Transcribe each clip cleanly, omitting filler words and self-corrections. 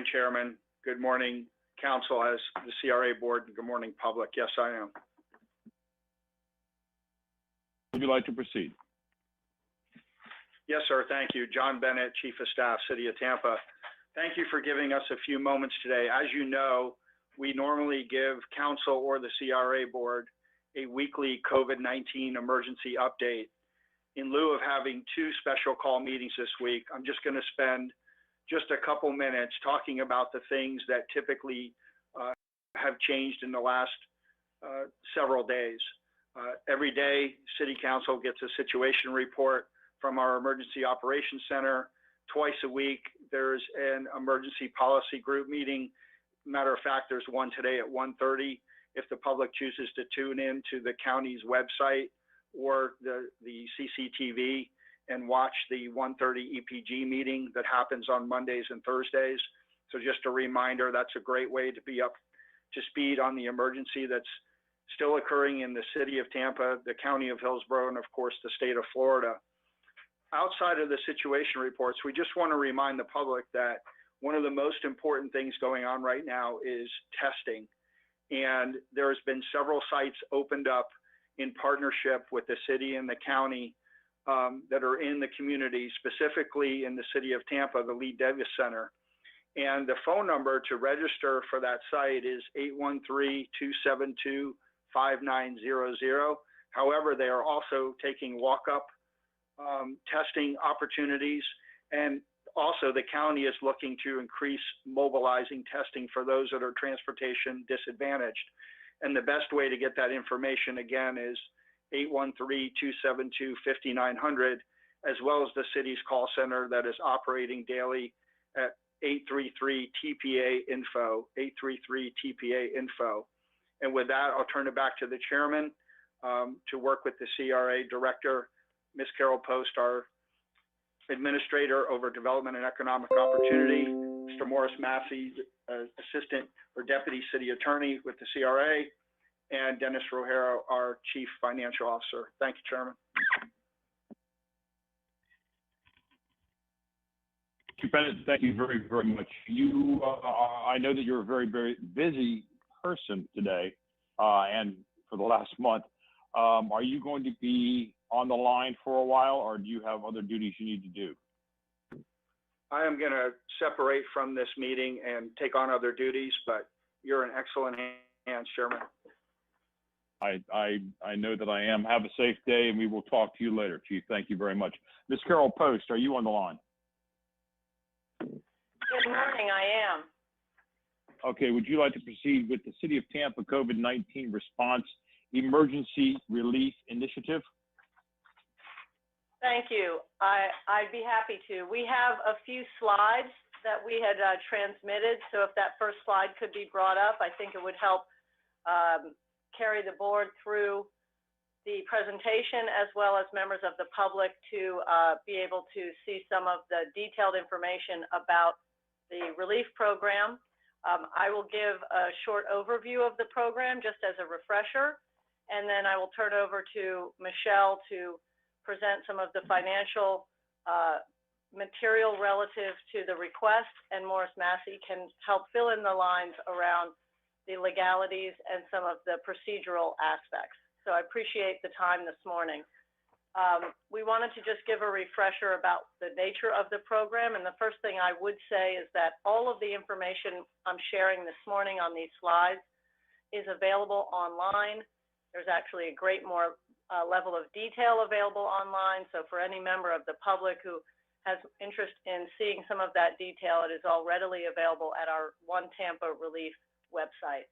morning, Chairman. Good morning, Council, as the CRA Board, and good morning, public. Yes, I am. Would you like to proceed? Yes, sir. Thank you. John Bennett, Chief of Staff, City of Tampa. Thank you for giving us a few moments today. As you know, we normally give Council or the CRA Board a weekly COVID-19 emergency update. In lieu of having two special call meetings this week, I'm just going to spend just a couple minutes talking about the things that typically have changed in the last several days. Every day, City Council gets a situation report from our Emergency Operations Center. Twice a week, there's an emergency policy group meeting. Matter of fact, there's one today at 1:30. If the public chooses to tune in to the county's website or the CCTV and watch the 1:30 EPG meeting that happens on Mondays and Thursdays. So just a reminder, that's a great way to be up to speed on the emergency that's still occurring in the City of Tampa, the County of Hillsborough, and of course, the state of Florida. Outside of the situation reports, we just want to remind the public that one of the most important things going on right now is testing. And there's been several sites opened up in partnership with the city and the county that are in the community, specifically in the City of Tampa, the Lee Davis Center. And the phone number to register for that site is 813-272-5900. However, they are also taking walk-up testing opportunities, and also the county is looking to increase mobilizing testing for those that are transportation disadvantaged. And the best way to get that information again is 813-272-5900, as well as the city's call center that is operating daily at 833-TPA-INFO, 833-TPA-INFO. And with that, I'll turn it back to the chairman to work with the CRA director, Ms. Carol Post, our administrator over development and economic opportunity, Mr. Morris Massey, assistant or deputy city attorney with the CRA, and Dennis Rojero, our chief financial officer. Thank you, Chairman. Mr. Bennett, thank you very, very much. I know that you're a very, very busy person today and for the last month. Are you going to be on the line for a while, or do you have other duties you need to do? I am going to separate from this meeting and take on other duties, but you're in excellent hands, Chairman. I know that I am. Have a safe day, and we will talk to you later, Chief. Thank you very much. Ms. Carol Post, are you on the line? Good morning, I am. Okay, would you like to proceed with the City of Tampa COVID-19 Response Emergency Relief Initiative? Thank you. I'd be happy to. We have a few slides that we had transmitted, so if that first slide could be brought up, I think it would help carry the board through the presentation, as well as members of the public to be able to see some of the detailed information about the relief program. I will give a short overview of the program just as a refresher, and then I will turn over to Michelle to present some of the financial material relative to the request, and Morris Massey can help fill in the lines around the legalities and some of the procedural aspects. So I appreciate the time this morning. We wanted to just give a refresher about the nature of the program, and the first thing I would say is that all of the information I'm sharing this morning on these slides is available online. There's actually a great more level of detail available online. So for any member of the public who has interest in seeing some of that detail, it is all readily available at our One Tampa Relief website.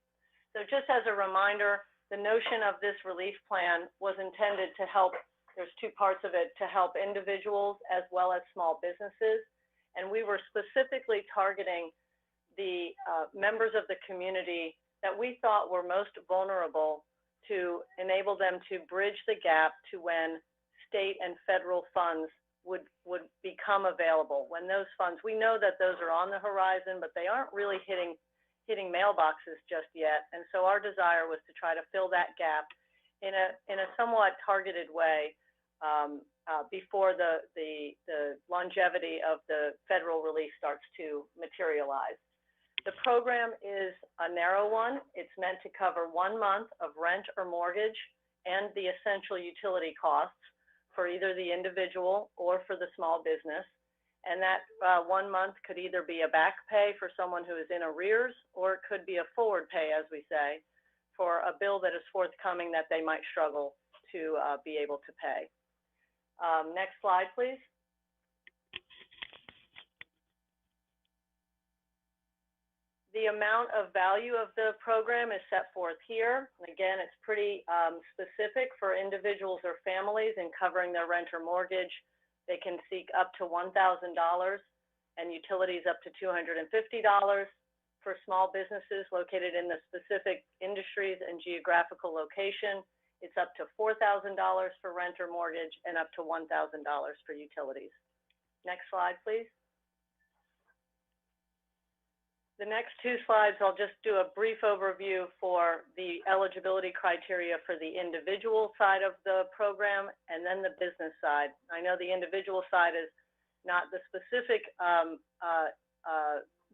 So just as a reminder, the notion of this relief plan was intended to help, there's two parts of it, to help individuals as well as small businesses. And we were specifically targeting the members of the community that we thought were most vulnerable, to enable them to bridge the gap to when state and federal funds would become available. When those funds, we know that those are on the horizon, but they aren't really hitting mailboxes just yet. And so our desire was to try to fill that gap in a somewhat targeted way before the longevity of the federal relief starts to materialize. The program is a narrow one. It's meant to cover 1 month of rent or mortgage and the essential utility costs for either the individual or for the small business. And that 1 month could either be a back pay for someone who is in arrears, or it could be a forward pay, as we say, for a bill that is forthcoming that they might struggle to be able to pay. Next slide, please. The amount of value of the program is set forth here. And again, it's pretty specific for individuals or families in covering their rent or mortgage. They can seek up to $1,000 and utilities up to $250. For small businesses located in the specific industries and geographical location, it's up to $4,000 for rent or mortgage and up to $1,000 for utilities. Next slide, please. The next 2 slides, I'll just do a brief overview for the eligibility criteria for the individual side of the program and then the business side. I know the individual side is not the specific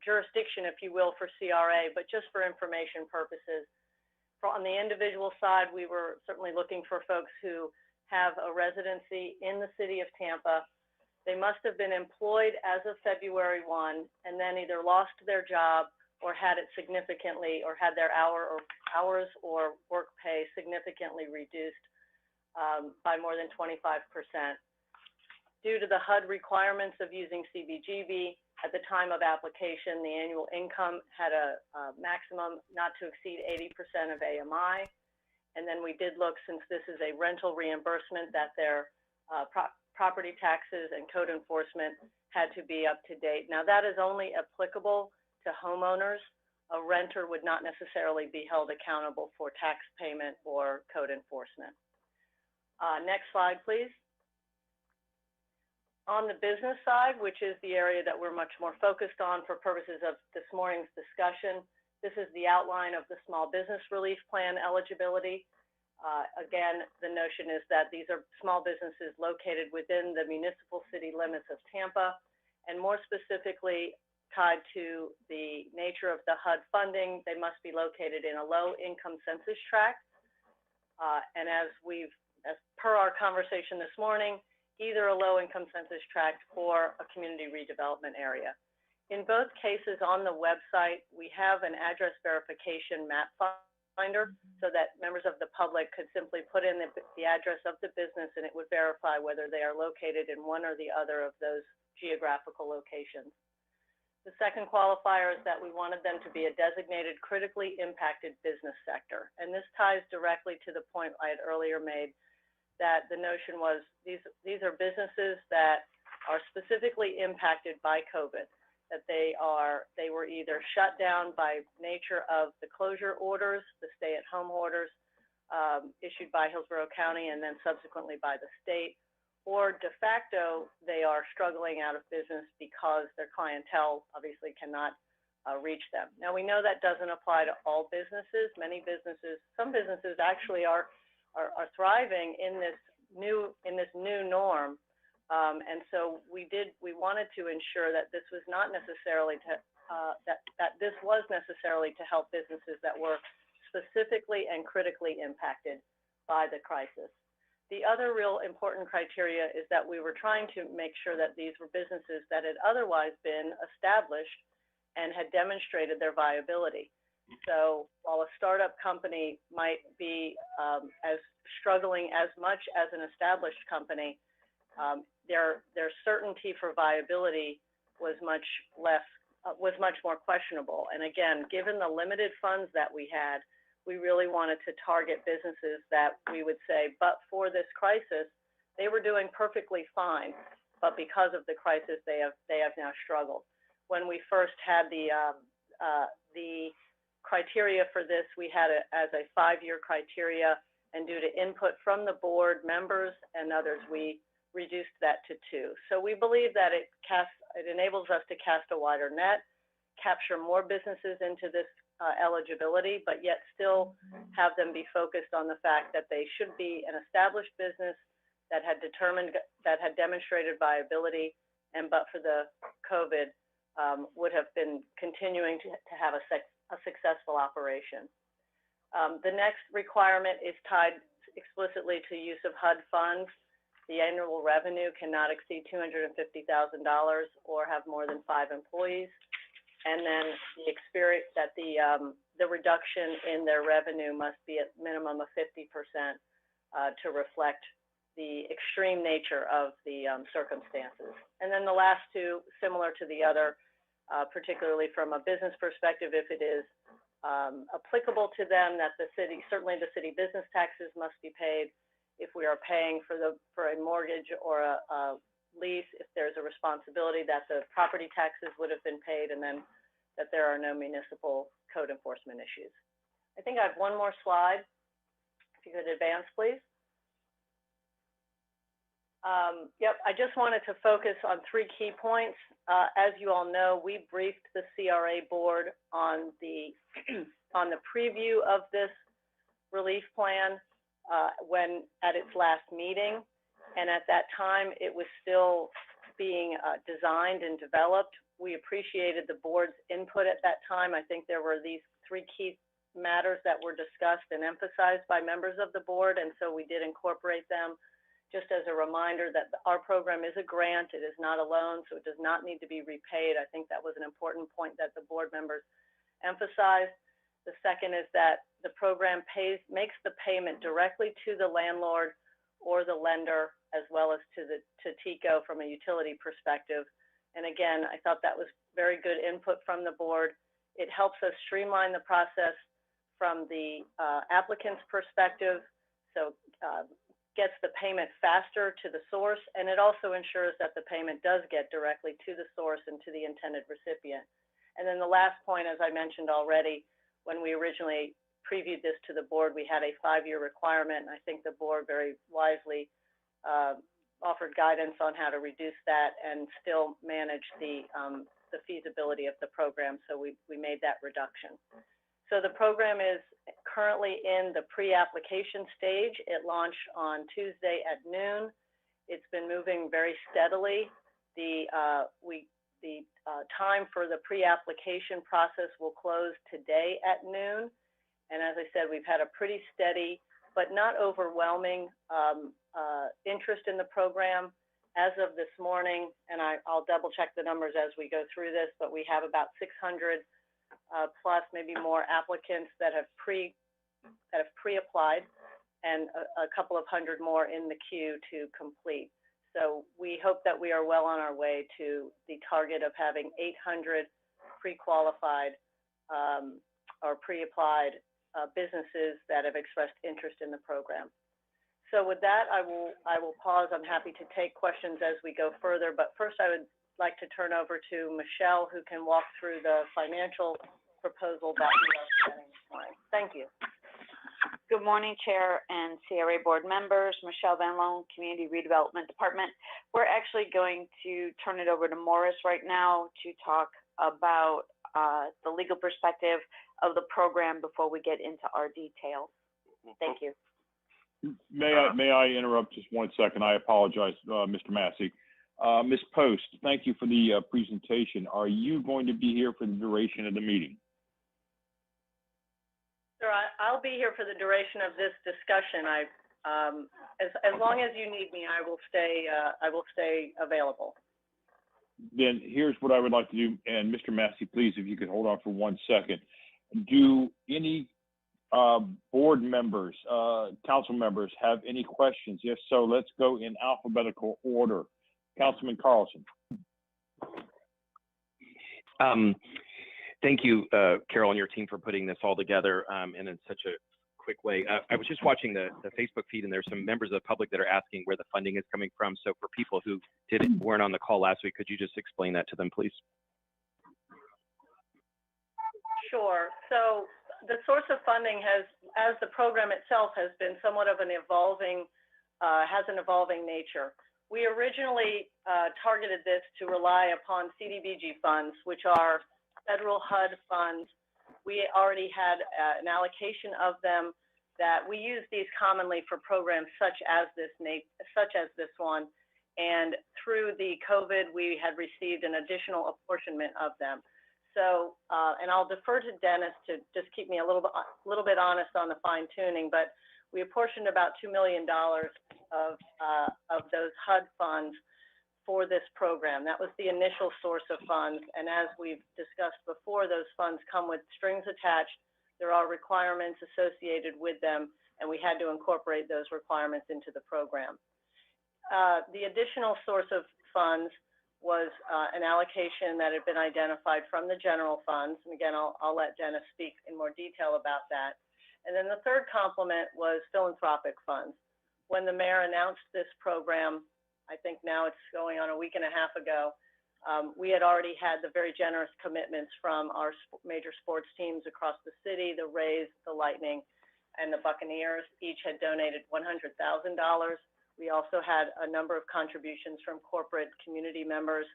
jurisdiction, if you will, for CRA, but just for information purposes. On the individual side, we were certainly looking for folks who have a residency in the city of Tampa. They must have been employed as of February 1 and then either lost their job or had it significantly, or had their hours or work pay significantly reduced by more than 25%. Due to the HUD requirements of using CBGB, at the time of application, the annual income had a maximum not to exceed 80% of AMI. And then we did look, since this is a rental reimbursement, that their property taxes and code enforcement had to be up to date. Now, that is only applicable to homeowners. A renter would not necessarily be held accountable for tax payment or code enforcement. Next slide, please. On the business side, which is the area that we're much more focused on for purposes of this morning's discussion, this is the outline of the Small Business Relief Plan eligibility. Again, the notion is that these are small businesses located within the municipal city limits of Tampa, and more specifically tied to the nature of the HUD funding, they must be located in a low-income census tract. And as per our conversation this morning, either a low-income census tract or a community redevelopment area. In both cases on the website, we have an address verification map finder so that members of the public could simply put in the address of the business and it would verify whether they are located in one or the other of those geographical locations. The second qualifier is that we wanted them to be a designated critically impacted business sector. And this ties directly to the point I had earlier made, that the notion was these are businesses that are specifically impacted by COVID, that they were either shut down by nature of the closure orders, the stay-at-home orders issued by Hillsborough County and then subsequently by the state, or de facto they are struggling out of business because their clientele obviously cannot reach them. Now, we know that doesn't apply to all businesses. Some businesses actually are thriving in this new norm, and so we wanted to ensure that this was not necessarily to this was necessarily to help businesses that were specifically and critically impacted by the crisis. The other real important criteria is that we were trying to make sure that these were businesses that had otherwise been established and had demonstrated their viability. So while a startup company might be as struggling as much as an established company, their certainty for viability was much more questionable. And again, given the limited funds that we had, we really wanted to target businesses that we would say, but for this crisis, they were doing perfectly fine, but because of the crisis, they have now struggled. When we first had the criteria for this, we had it as a 5-year criteria, and due to input from the board members and others, we reduced that to 2. So we believe that it enables us to cast a wider net, capture more businesses into this eligibility, but yet still have them be focused on the fact that they should be an established business that had demonstrated viability, and but for the COVID, would have been continuing to have a successful operation. The next requirement is tied explicitly to use of HUD funds. The annual revenue cannot exceed $250,000 or have more than 5 employees. And then the reduction in their revenue must be at minimum of 50% to reflect the extreme nature of the circumstances. And then the last two, similar to the other, particularly from a business perspective, if it is applicable to them, that certainly the city business taxes must be paid. If we are paying for a mortgage or a lease, if there's a responsibility, that the property taxes would have been paid, and then that there are no municipal code enforcement issues. I think I have one more slide. If you could advance, please. Yep, I just wanted to focus on 3 key points. As you all know, we briefed the CRA board on the preview of this relief plan when at its last meeting, and at that time it was still being designed and developed. We appreciated the board's input at that time. I think there were these 3 key matters that were discussed and emphasized by members of the board, and so we did incorporate them. Just as a reminder that our program is a grant, it is not a loan, so it does not need to be repaid. I think that was an important point that the board members emphasized. The second is that the program makes the payment directly to the landlord or the lender, as well as to TECO from a utility perspective. And again, I thought that was very good input from the board. It helps us streamline the process from the applicant's perspective, so gets the payment faster to the source, and it also ensures that the payment does get directly to the source and to the intended recipient. And then the last point, as I mentioned already, when we originally previewed this to the board, we had a 5-year requirement, and I think the board very wisely offered guidance on how to reduce that and still manage the feasibility of the program, so we made that reduction. So the program is currently in the pre-application stage. It launched on Tuesday at noon. It's been moving very steadily. The time for the pre-application process will close today at noon. And as I said, we've had a pretty steady but not overwhelming interest in the program. As of this morning, and I'll double check the numbers as we go through this, but we have about 600 plus, maybe more applicants that have pre-applied, and a couple of hundred more in the queue to complete. So we hope that we are well on our way to the target of having 800 pre-qualified or pre-applied businesses that have expressed interest in the program. So with that, I will pause. I'm happy to take questions as we go further, but first I would like to turn over to Michelle, who can walk through the financial proposal that we are presenting this morning. Thank you. Good morning, Chair and CRA board members. Michelle Van Loan, Community Redevelopment Department. We're actually going to turn it over to Morris right now to talk about the legal perspective of the program before we get into our details. Thank you. May I interrupt just 1 second? I apologize, Mr. Massey. Ms. Post, thank you for the presentation. Are you going to be here for the duration of the meeting? Sir, I'll be here for the duration of this discussion. As long as you need me, I will stay available. Then here's what I would like to do, and Mr. Massey, please, if you could hold on for 1 second. Do any board members, council members have any questions? If so, let's go in alphabetical order. Councilman Carlson. Thank you, Carol and your team, for putting this all together and in such a quick way. I was just watching the Facebook feed, and there's some members of the public that are asking where the funding is coming from. So for people who weren't on the call last week, could you just explain that to them, please? Sure. So the source of funding as the program itself has been somewhat of an evolving nature. We originally targeted this to rely upon CDBG funds, which are federal HUD funds. We already had an allocation of them that we use these commonly for programs such as this one. And through the COVID, we had received an additional apportionment of them. So, and I'll defer to Dennis to just keep me a little bit honest on the fine tuning, but we apportioned about $2 million of those HUD funds for this program. That was the initial source of funds. And as we've discussed before, those funds come with strings attached. There are requirements associated with them, and we had to incorporate those requirements into the program. The additional source of funds was an allocation that had been identified from the general funds. And again, I'll let Dennis speak in more detail about that. And then the third complement was philanthropic funds. When the mayor announced this program, I think now it's going on a week and a half ago, we had already had the very generous commitments from our major sports teams across the city, the Rays, the Lightning, and the Buccaneers. Each had donated $100,000. We also had a number of contributions from corporate community members.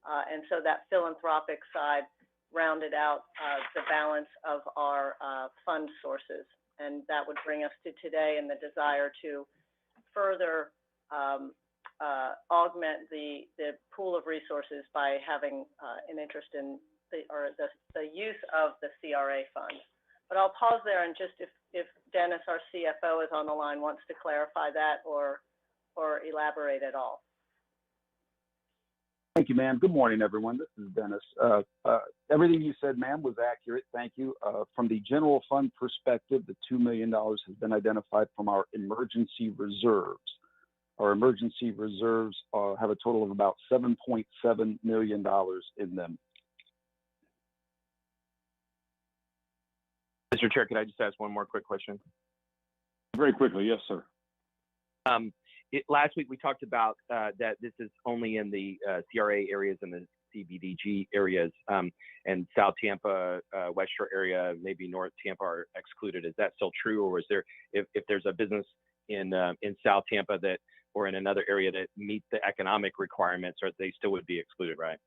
And so that philanthropic side rounded out the balance of our fund sources. And that would bring us to today and the desire to further augment the pool of resources by having an interest in the use of the CRA fund. But I'll pause there and just if Dennis, our CFO, is on the line, wants to clarify that or elaborate at all. Thank you, ma'am. Good morning, everyone. This is Dennis. Everything you said, ma'am, was accurate. Thank you. From the general fund perspective, the $2 million has been identified from our emergency reserves. Our emergency reserves have a total of about $7.7 million in them. Mr. Chair, could I just ask one more quick question? Very quickly, yes, sir. Last week we talked about that this is only in the CRA areas and the CBDG areas, and South Tampa, West Shore area, maybe North Tampa are excluded. Is that still true, or is there, if there's a business in South Tampa that or in another area that meet the economic requirements, or they still would be excluded, right?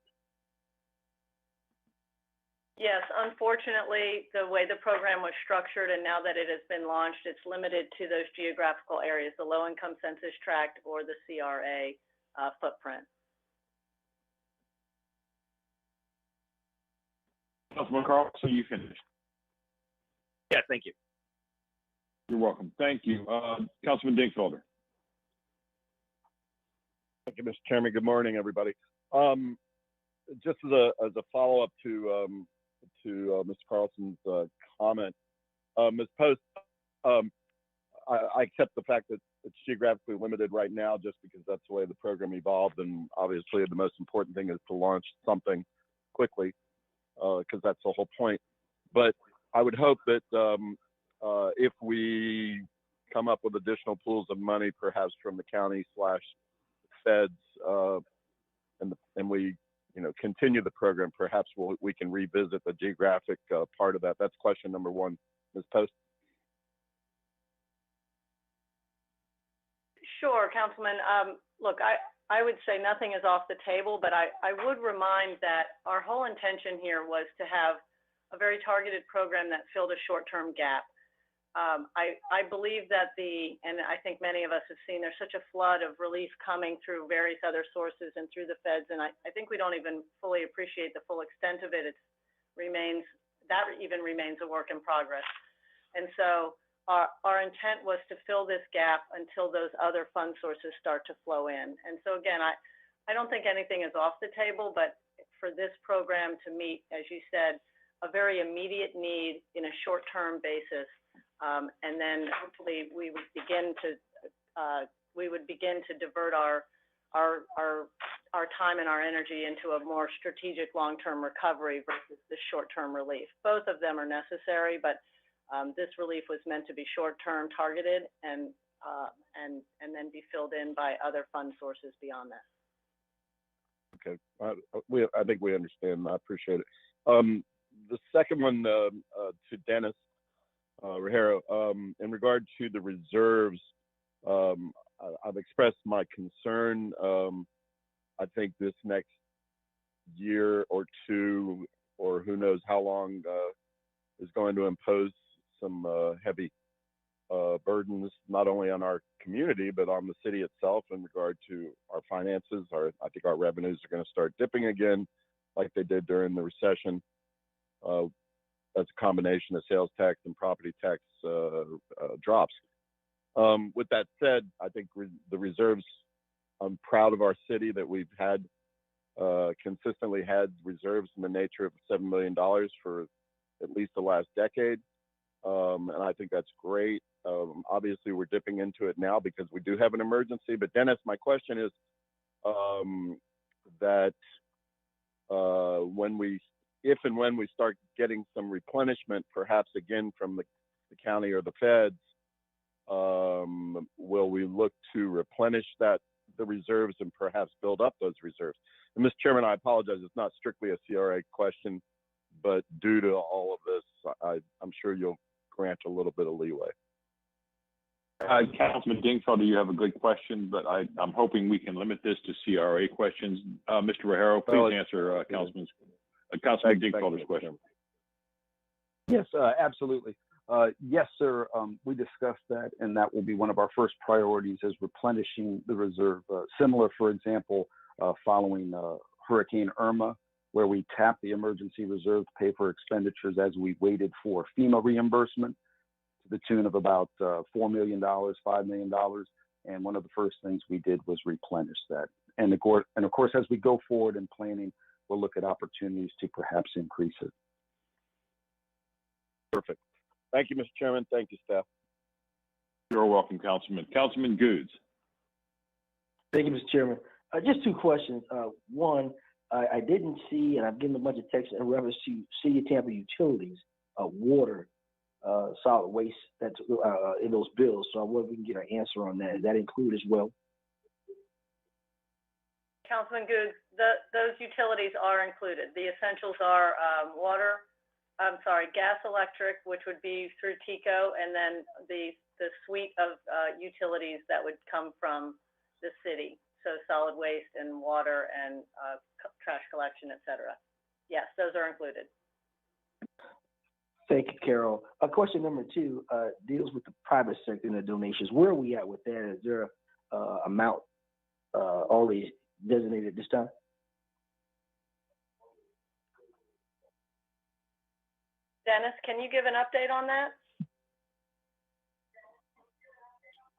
Yes, unfortunately, the way the program was structured and now that it has been launched, it's limited to those geographical areas, the low-income census tract or the CRA footprint. Councilman Carlson, you finished? Yeah, thank you. You're welcome. Thank you. Councilman Dingfelder. Thank you, Mr. Chairman. Good morning, everybody. Just as a follow-up to Mr. Carlson's comment, Ms. Post, I accept the fact that it's geographically limited right now just because that's the way the program evolved, and obviously the most important thing is to launch something quickly because that's the whole point. But I would hope that if we come up with additional pools of money, perhaps from the county/feds, and we continue the program, perhaps we can revisit the geographic part of that. That's question number one. Ms. Post? Sure, Councilman. Look, I would say nothing is off the table, but I would remind that our whole intention here was to have a very targeted program that filled a short-term gap. I believe that and I think many of us have seen, there's such a flood of relief coming through various other sources and through the feds, and I think we don't even fully appreciate the full extent of it. That even remains a work in progress. And so our intent was to fill this gap until those other fund sources start to flow in. And so again, I don't think anything is off the table, but for this program to meet, as you said, a very immediate need in a short-term basis, and then hopefully we would begin to divert our time and our energy into a more strategic long-term recovery versus the short-term relief. Both of them are necessary, but this relief was meant to be short-term, targeted, and then be filled in by other fund sources beyond that. Okay, I think we understand. I appreciate it. The second one to Dennis Ruggiero, in regard to the reserves, I've expressed my concern. I think this next year or two, or who knows how long, is going to impose some heavy burdens not only on our community but on the city itself in regard to our finances. I think our revenues are going to start dipping again, like they did during the recession. That's a combination of sales tax and property tax drops. With that said, I think the reserves. I'm proud of our city that we've had consistently had reserves in the nature of $7 million for at least the last decade. And I think that's great. Obviously, we're dipping into it now because we do have an emergency. But Dennis, my question is that if and when we start getting some replenishment, perhaps again from the county or the feds, will we look to replenish the reserves and perhaps build up those reserves? And Mr. Chairman, I apologize. It's not strictly a CRA question, but due to all of this, I'm sure you'll grant a little bit of leeway. Councilman Dingfelder, you have a good question, but I'm hoping we can limit this to CRA questions. Mr. Rajero, please answer Councilman Dingfelder's question. Yes, absolutely. Yes, sir. We discussed that, and that will be one of our first priorities is replenishing the reserve. Similar, for example, following Hurricane Irma, where we tapped the emergency reserve to pay for expenditures as we waited for FEMA reimbursement to the tune of about $4 million, $5 million. And one of the first things we did was replenish that. And of course, as we go forward in planning, we'll look at opportunities to perhaps increase it. Perfect. Thank you, Mr. Chairman. Thank you, staff. You're welcome, Councilman. Councilman Goods. Thank you, Mr. Chairman. Just two questions. One, I didn't see, and I've given a bunch of text in reference to City of Tampa utilities, water, solid waste that's in those bills. So I wonder if we can get an answer on that. Is that included as well? Councilman Goods, those utilities are included. The essentials are gas, electric, which would be through TECO, and then the suite of utilities that would come from the city. So solid waste and water and trash collection, et cetera. Yes, those are included. Thank you, Carol. Question number two deals with the private sector and the donations. Where are we at with that? Is there an amount already designated this time? Dennis, can you give an update on that?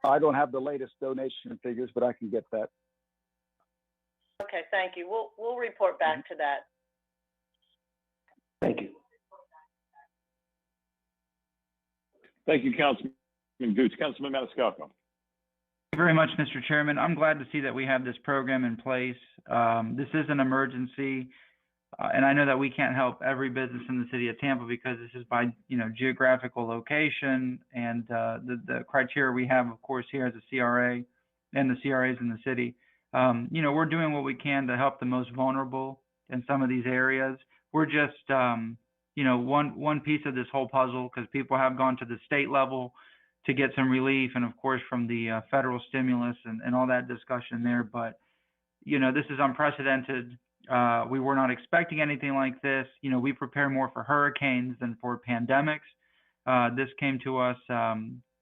I don't have the latest donation figures, but I can get that. Okay, thank you. We'll report back to that. Thank you. Thank you, Councilman Goods. Councilman Maniscalco. Thank you very much, Mr. Chairman. I'm glad to see that we have this program in place. This is an emergency, and I know that we can't help every business in the city of Tampa because this is by geographical location and the criteria we have, of course, here as a CRA and the CRAs in the city. We're doing what we can to help the most vulnerable in some of these areas. We're just one piece of this whole puzzle because people have gone to the state level to get some relief, and of course from the federal stimulus and all that discussion there. But this is unprecedented. We were not expecting anything like this. We prepare more for hurricanes than for pandemics. This came to us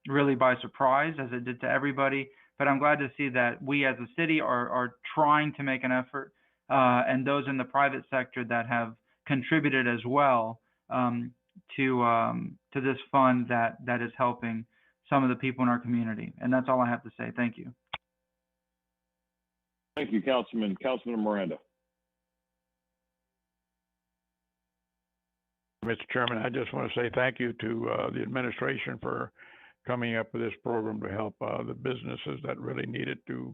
really by surprise, as it did to everybody. But I'm glad to see that we as a city are trying to make an effort, and those in the private sector that have contributed as well to this fund that is helping some of the people in our community. And that's all I have to say. Thank you. Thank you, Councilman. Councilman Miranda. Mr. Chairman, I just want to say thank you to the administration for coming up with this program to help the businesses that really need it to,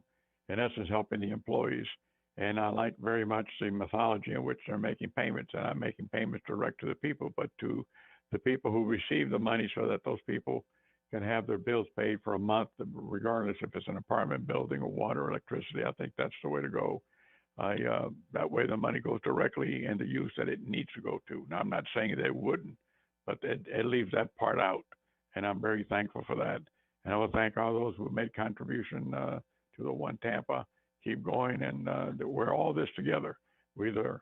in essence, helping the employees. And I like very much the methodology in which they're making payments, and I'm making payments direct to the people, but to the people who receive the money so that those people can have their bills paid for a month, regardless if it's an apartment building or water or electricity. I think that's the way to go. That way the money goes directly into use that it needs to go to. Now, I'm not saying they wouldn't, but it leaves that part out. And I'm very thankful for that. And I will thank all those who made contribution to the One Tampa. Keep going, and we're all this together. We either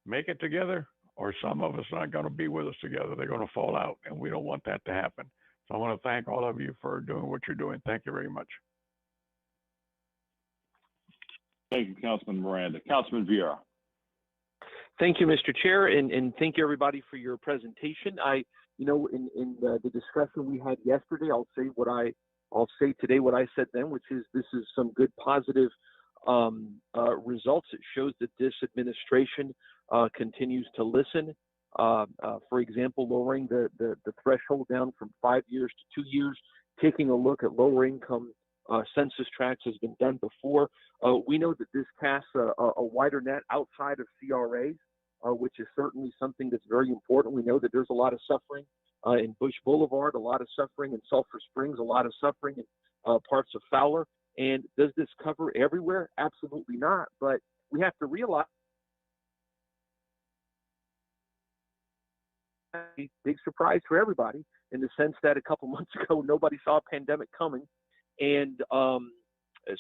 make it together, or some of us aren't going to be with us together. They're going to fall out, and we don't want that to happen. So I want to thank all of you for doing what you're doing. Thank you very much. Thank you, Councilman Miranda. Councilman Vieira. Thank you, Mr. Chair, and thank you everybody for your presentation. In the discussion we had yesterday, I'll say today what I said then, which is this is some good positive results. It shows that this administration continues to listen. For example, lowering the threshold down from 5 years to 2 years, taking a look at lower income census tracts has been done before. We know that this casts a wider net outside of CRAs, which is certainly something that's very important. We know that there's a lot of suffering in Bush Boulevard, a lot of suffering in Sulphur Springs, a lot of suffering in parts of Fowler. And does this cover everywhere? Absolutely not. But we have to realize a big surprise for everybody in the sense that a couple months ago, nobody saw a pandemic coming, and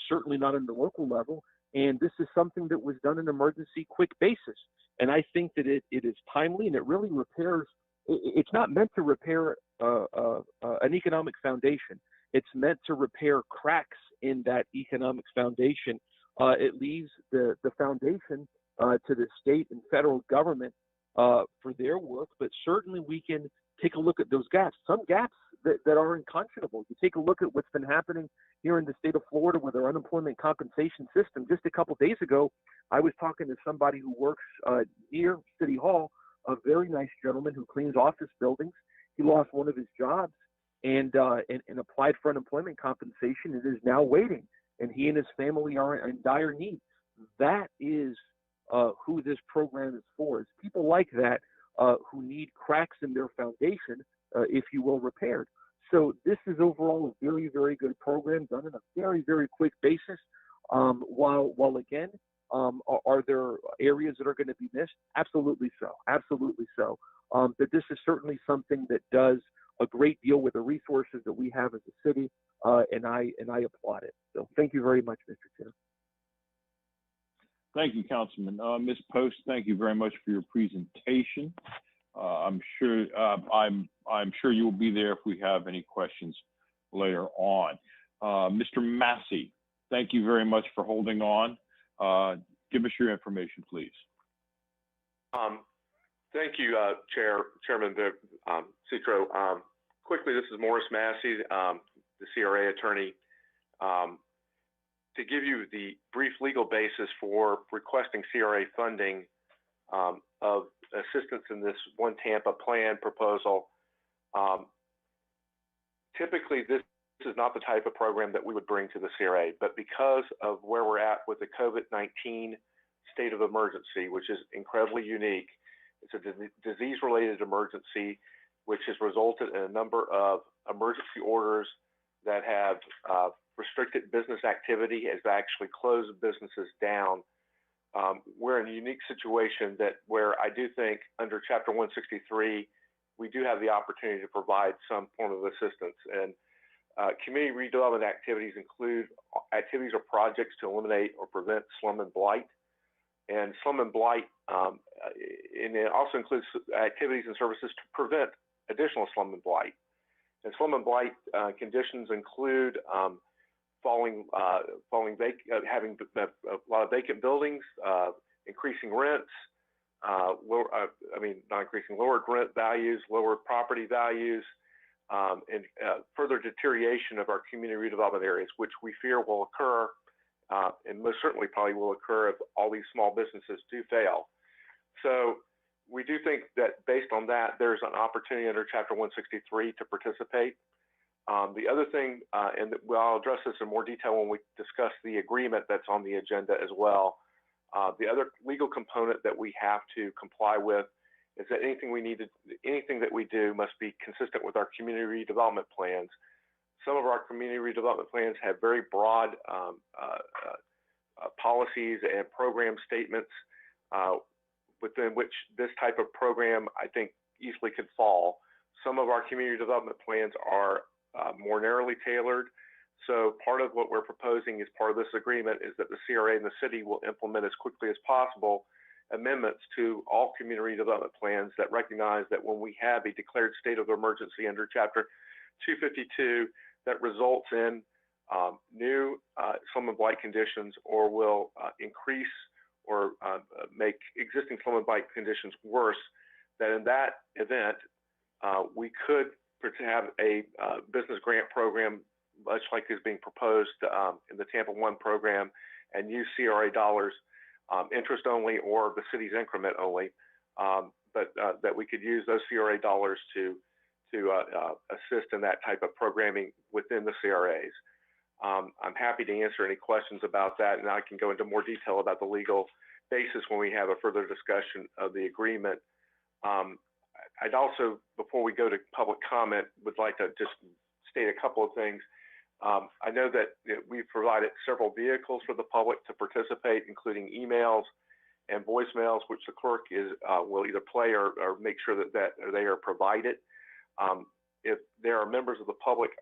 certainly not on the local level. And this is something that was done in an emergency quick basis. And I think that it is timely, and it really repairs. It's not meant to repair an economic foundation. It's meant to repair cracks in that economic foundation. It leaves the foundation to the state and federal government for their work, but certainly we can take a look at those gaps. Some gaps that are unconscionable. You take a look at what's been happening here in the state of Florida with our unemployment compensation system. Just a couple days ago, I was talking to somebody who works near City Hall, a very nice gentleman who cleans office buildings. He lost one of his jobs and applied for unemployment compensation and is now waiting. And he and his family are in dire need. That is who this program is for. It's people like that who need cracks in their foundation, if you will, repaired. So this is overall a very, very good program done on a very, very quick basis. While again, are there areas that are going to be missed? Absolutely so. Absolutely so. But this is certainly something that does a great deal with the resources that we have as a city, and I applaud it. So thank you very much, Mr. Chair. Thank you, Councilman. Ms. Post, thank you very much for your presentation. I'm sure you will be there if we have any questions later on. Mr. Massey, thank you very much for holding on. Give us your information, please. Thank you, Chairman Citro. Quickly, this is Morris Massey, the CRA attorney. To give you the brief legal basis for requesting CRA funding of assistance in this One Tampa plan proposal, typically this is not the type of program that we would bring to the CRA, but because of where we're at with the COVID-19 state of emergency, which is incredibly unique, it's a disease-related emergency, which has resulted in a number of emergency orders that have restricted business activity, has actually closed businesses down. We're in a unique situation where I do think under Chapter 163, we do have the opportunity to provide some form of assistance. And community redevelopment activities include activities or projects to eliminate or prevent slum and blight. And slum and blight, and it also includes activities and services to prevent additional slum and blight. And slum and blight conditions include having a lot of vacant buildings, increasing rents, lowered rent values, lower property values, and further deterioration of our community redevelopment areas, which we fear will occur, and most certainly probably will occur if all these small businesses do fail. So we do think that based on that, there's an opportunity under Chapter 163 to participate. The other thing, and I'll address this in more detail when we discuss the agreement that's on the agenda as well. The other legal component that we have to comply with is that anything that we do must be consistent with our community redevelopment plans. Some of our community redevelopment plans have very broad policies and program statements within which this type of program, I think, easily could fall. Some of our community development plans are more narrowly tailored. So part of what we're proposing as part of this agreement is that the CRA and the city will implement as quickly as possible amendments to all community development plans that recognize that when we have a declared state of emergency under Chapter 252 that results in new slum and blight conditions, or will increase or make existing slum and blight conditions worse, that in that event, we could have a business grant program, much like is being proposed in the Tampa 1 program, and use CRA dollars, interest only or the city's increment only, but that we could use those CRA dollars to assist in that type of programming within the CRAs. I'm happy to answer any questions about that, and I can go into more detail about the legal basis when we have a further discussion of the agreement. I'd also, before we go to public comment, would like to just state a couple of things. I know that we've provided several vehicles for the public to participate, including emails and voicemails, which the clerk will either play or make sure that they are provided. If there are members of the public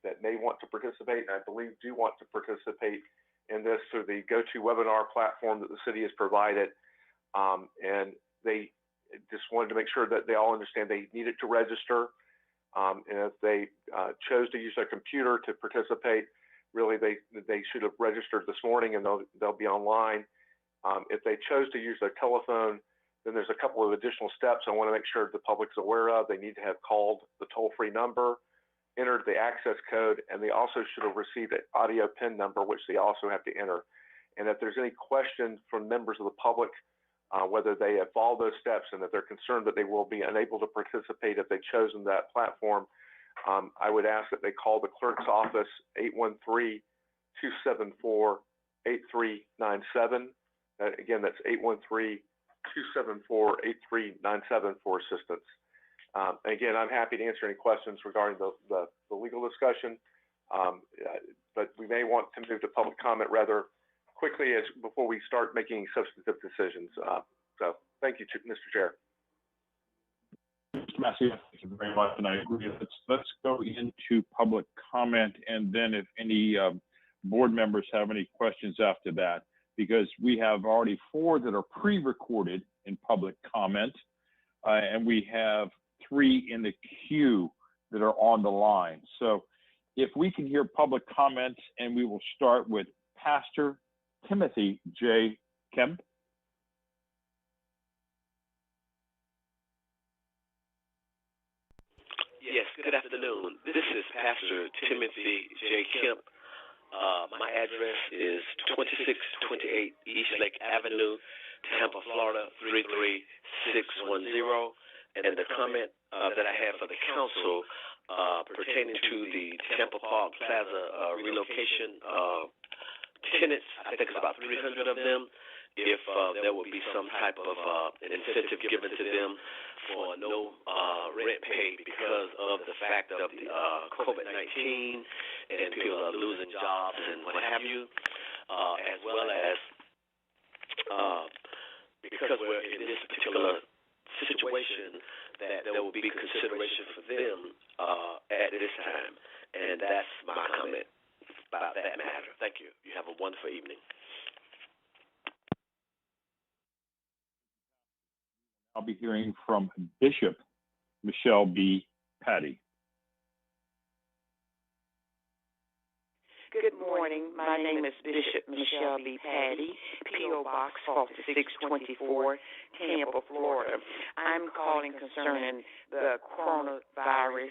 that may want to participate, and I believe do want to participate in this through the GoToWebinar platform that the city has provided, and they just wanted to make sure that they all understand they needed to register. And if they chose to use their computer to participate, really they should have registered this morning, and they'll be online. If they chose to use their telephone, then there's a couple of additional steps I want to make sure the public's aware of. They need to have called the toll-free number, entered the access code, and they also should have received an audio PIN number, which they also have to enter. And if there's any questions from members of the public, whether they have followed those steps and that they're concerned that they will be unable to participate if they've chosen that platform, I would ask that they call the clerk's office, 813-274-8397. Again, that's 813-274-8397 for assistance. Again, I'm happy to answer any questions regarding the legal discussion, but we may want to move to public comment rather quickly before we start making substantive decisions. So thank you, Mr. Chair. Mr. Massey, thank you very much, and I agree. Let's go into public comment, and then if any board members have any questions after that, because we have already 4 that are pre-recorded in public comment, and we have 3 in the queue that are on the line. So if we can hear public comments, and we will start with Pastor Timothy J. Kemp. Yes, good afternoon. This is Pastor Timothy J. Kemp. My address is 2628 East Lake Avenue, Tampa, Florida, 33610. And the comment that I have for the council pertaining to the Tampa Park Plaza relocation tenants, I think it's about 300 of them. If there would be some type of an incentive given to them for no rent paid because of the fact of the COVID-19 and people are losing jobs and what have you, as well as because we're in this particular situation that there will be consideration for them at this time. And that's my comment about that matter. Thank you. You have a wonderful evening. I'll be hearing from Bishop Michelle B. Patty. Good morning. My name is Bishop Michelle B. Patty, P.O. Box 4624, Tampa, Florida. I'm calling concerning the coronavirus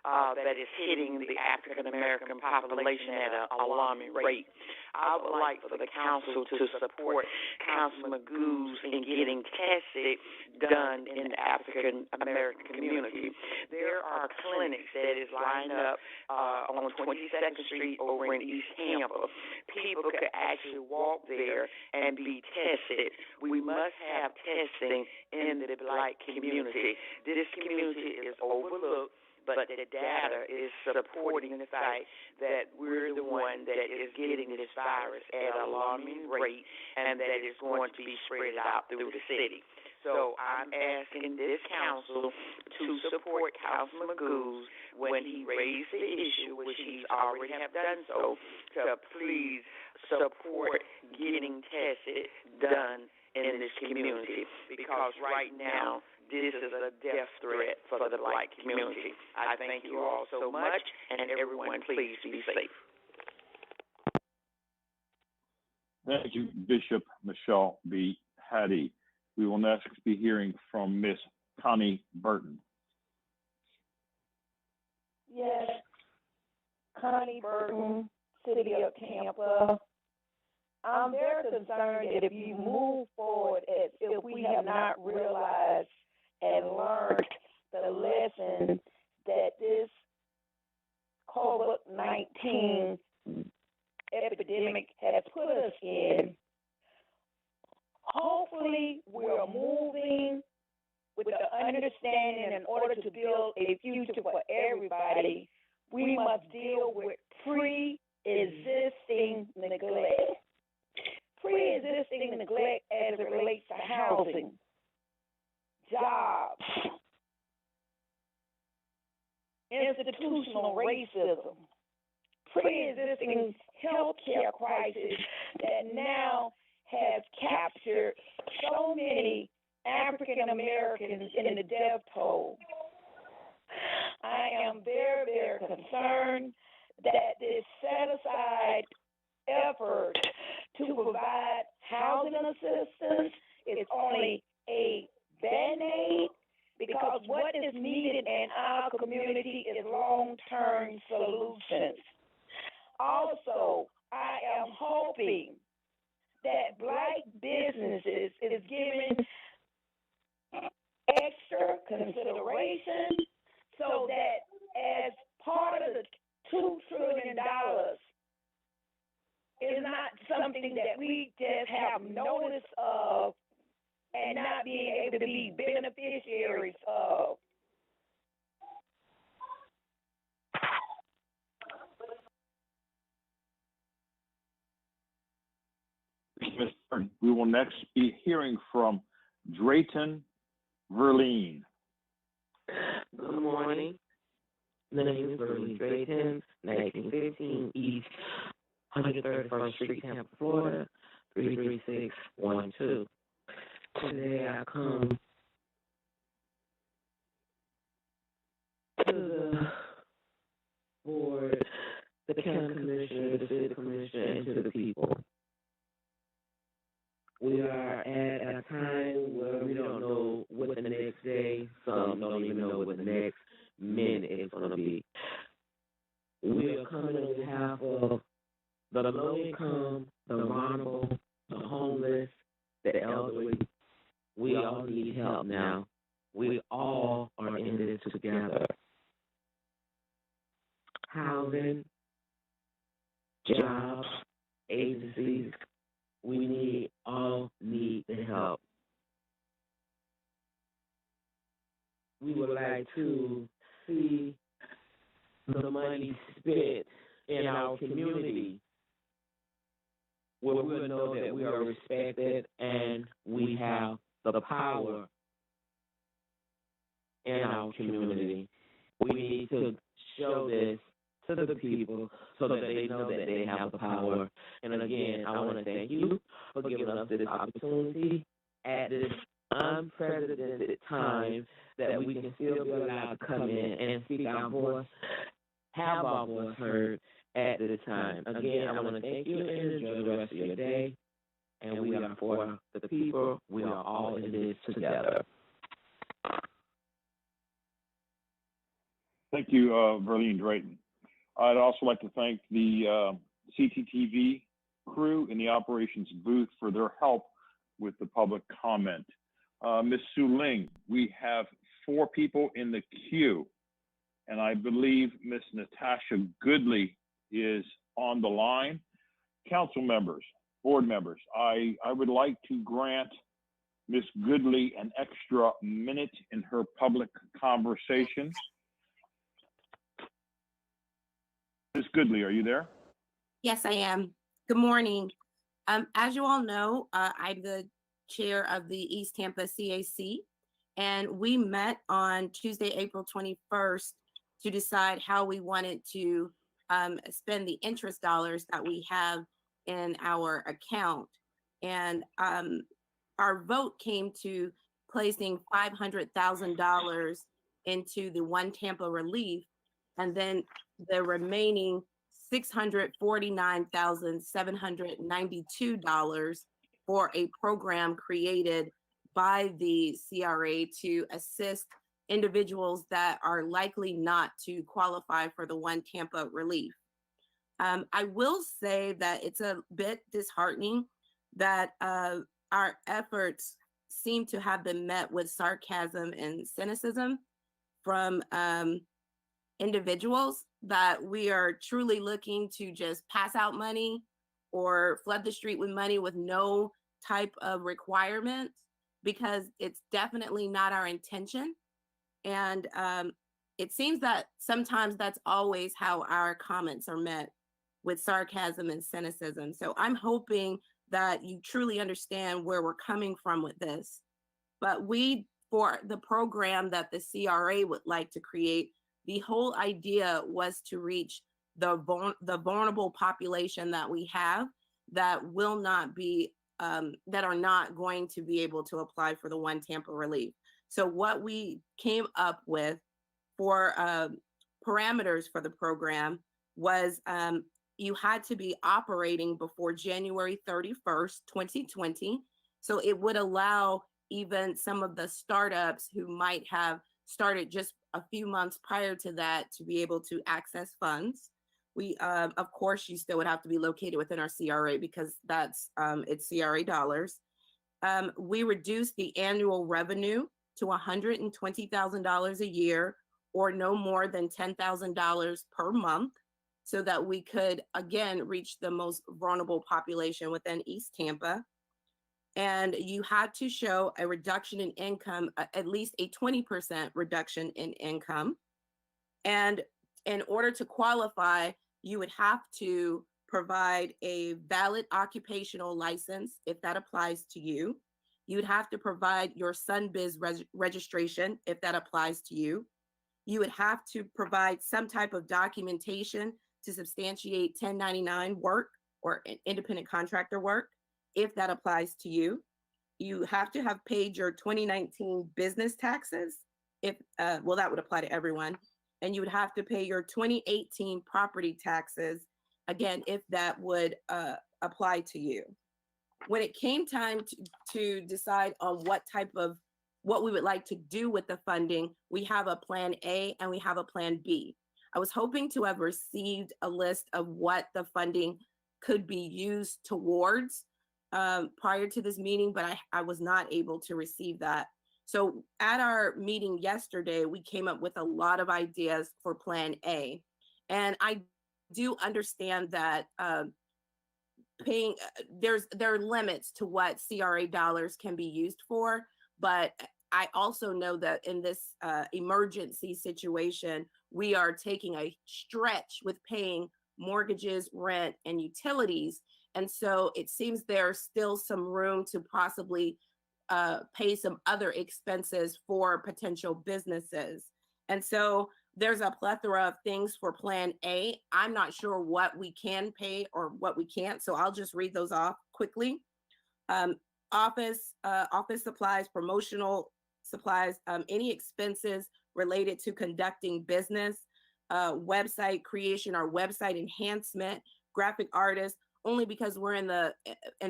that is hitting the African-American population at an alarming rate. I would like for the council to support Councilman Goose in getting tested done in the African-American community. There are clinics that is lined up on 22nd Street over in East Tampa. People could actually walk there and be tested. We must have testing in the Black community. This community is overlooked, but the data is supporting the fact that we're the one that is getting this virus at an alarming rate and that it's going to be spread out through the city. So I'm asking this council to support Councilman Goose when he raised the issue, which he's already have done so, to please support getting tested done in this community, because right now This is a death threat for the Black community. I thank you all so much, and everyone, please be safe. Thank you, Bishop Michelle B. Hattie. We will next be hearing from Miss Connie Burton. Yes, Connie Burton, City of Tampa. I'm very concerned that if you move forward as if we have not realized and learned the lesson that this COVID-19 epidemic has put us in. Hopefully, we're moving with the understanding in order to build a future for everybody, we must deal with pre-existing neglect. Pre-existing neglect as it relates to housing, jobs, institutional racism, pre-existing healthcare crisis that now has captured so many African Americans in the death toll. I am very, very concerned that this set-aside effort to provide housing assistance is only a Band-Aid, because what is needed in our community is long-term solutions. Also, I am hoping that Black businesses is given extra consideration so that as part of the $2 trillion is not something that we just have notice of and not being able to be beneficiaries of. We will next be hearing from Drayton Verleen. Good morning. The name is Verleen Drayton, 1915 East 131st Street, Tampa, Florida, 33612. Today I come to the board, the county commissioner, the city commissioner, and to the people. We are at a time where we don't know what the next day, some don't even know what the next minute is going to be. We are coming on behalf of the low income, the vulnerable, the homeless, the elderly. We all need help now. We all are in this together. Housing, jobs, agencies, we all need the help. We would like to see the money spent in our community where we'll know that we are respected and we have the power in our community. We need to show this to the people so that they know that they have the power. And again, I want to thank you for giving us this opportunity at this unprecedented time that we can still be allowed to come in and speak our voice, have our voice heard at this time. Again, I want to thank you and enjoy the rest of your day. And we are for the people. We are all in this together. Thank you, Verleen Drayton. I'd also like to thank the CTTV crew in the operations booth for their help with the public comment. Ms. Su Ling, we have 4 people in the queue, and I believe Ms. Natasha Goodley is on the line. Council members, board members, I would like to grant Ms. Goodley an extra minute in her public conversation. Ms. Goodley, are you there? Yes, I am. Good morning. As you all know, I'm the chair of the East Tampa CAC, and we met on Tuesday, April 21st to decide how we wanted to spend the interest dollars that we have in our account. And our vote came to placing $500,000 into the One Tampa relief, and then the remaining $649,792 for a program created by the CRA to assist individuals that are likely not to qualify for the One Tampa relief. I will say that it's a bit disheartening that our efforts seem to have been met with sarcasm and cynicism from individuals, that we are truly looking to just pass out money or flood the street with money with no type of requirements, because it's definitely not our intention. And it seems that sometimes that's always how our comments are met, with sarcasm and cynicism. So I'm hoping that you truly understand where we're coming from with this. But for the program that the CRA would like to create, the whole idea was to reach the vulnerable population that we have that will not be, that are not going to be able to apply for the One Tampa relief. So what we came up with for parameters for the program was you had to be operating before January 31st, 2020. So it would allow even some of the startups who might have started just a few months prior to that to be able to access funds. We, of course, you still would have to be located within our CRA because that's it's CRA dollars. We reduced the annual revenue to $120,000 a year, or no more than $10,000 per month, so that we could, again, reach the most vulnerable population within East Tampa. And you had to show a reduction in income, at least a 20% reduction in income. And in order to qualify, you would have to provide a valid occupational license, if that applies to you. You would have to provide your SunBiz registration, if that applies to you. You would have to provide some type of documentation to substantiate 1099 work or independent contractor work, if that applies to you. You have to have paid your 2019 business taxes, if well, that would apply to everyone. And you would have to pay your 2018 property taxes, again, if that would apply to you. When it came time to decide on what we would like to do with the funding, we have a plan A and we have a plan B. I was hoping to have received a list of what the funding could be used towards prior to this meeting, but I was not able to receive that. So at our meeting yesterday, we came up with a lot of ideas for plan A. And I do understand that there are limits to what CRA dollars can be used for, but I also know that in this emergency situation, we are taking a stretch with paying mortgages, rent, and utilities. And so it seems there's still some room to possibly pay some other expenses for potential businesses. And so there's a plethora of things for plan A. I'm not sure what we can pay or what we can't, so I'll just read those off quickly. Office supplies, promotional supplies, any expenses related to conducting business, website creation or website enhancement, graphic artists, only because we're in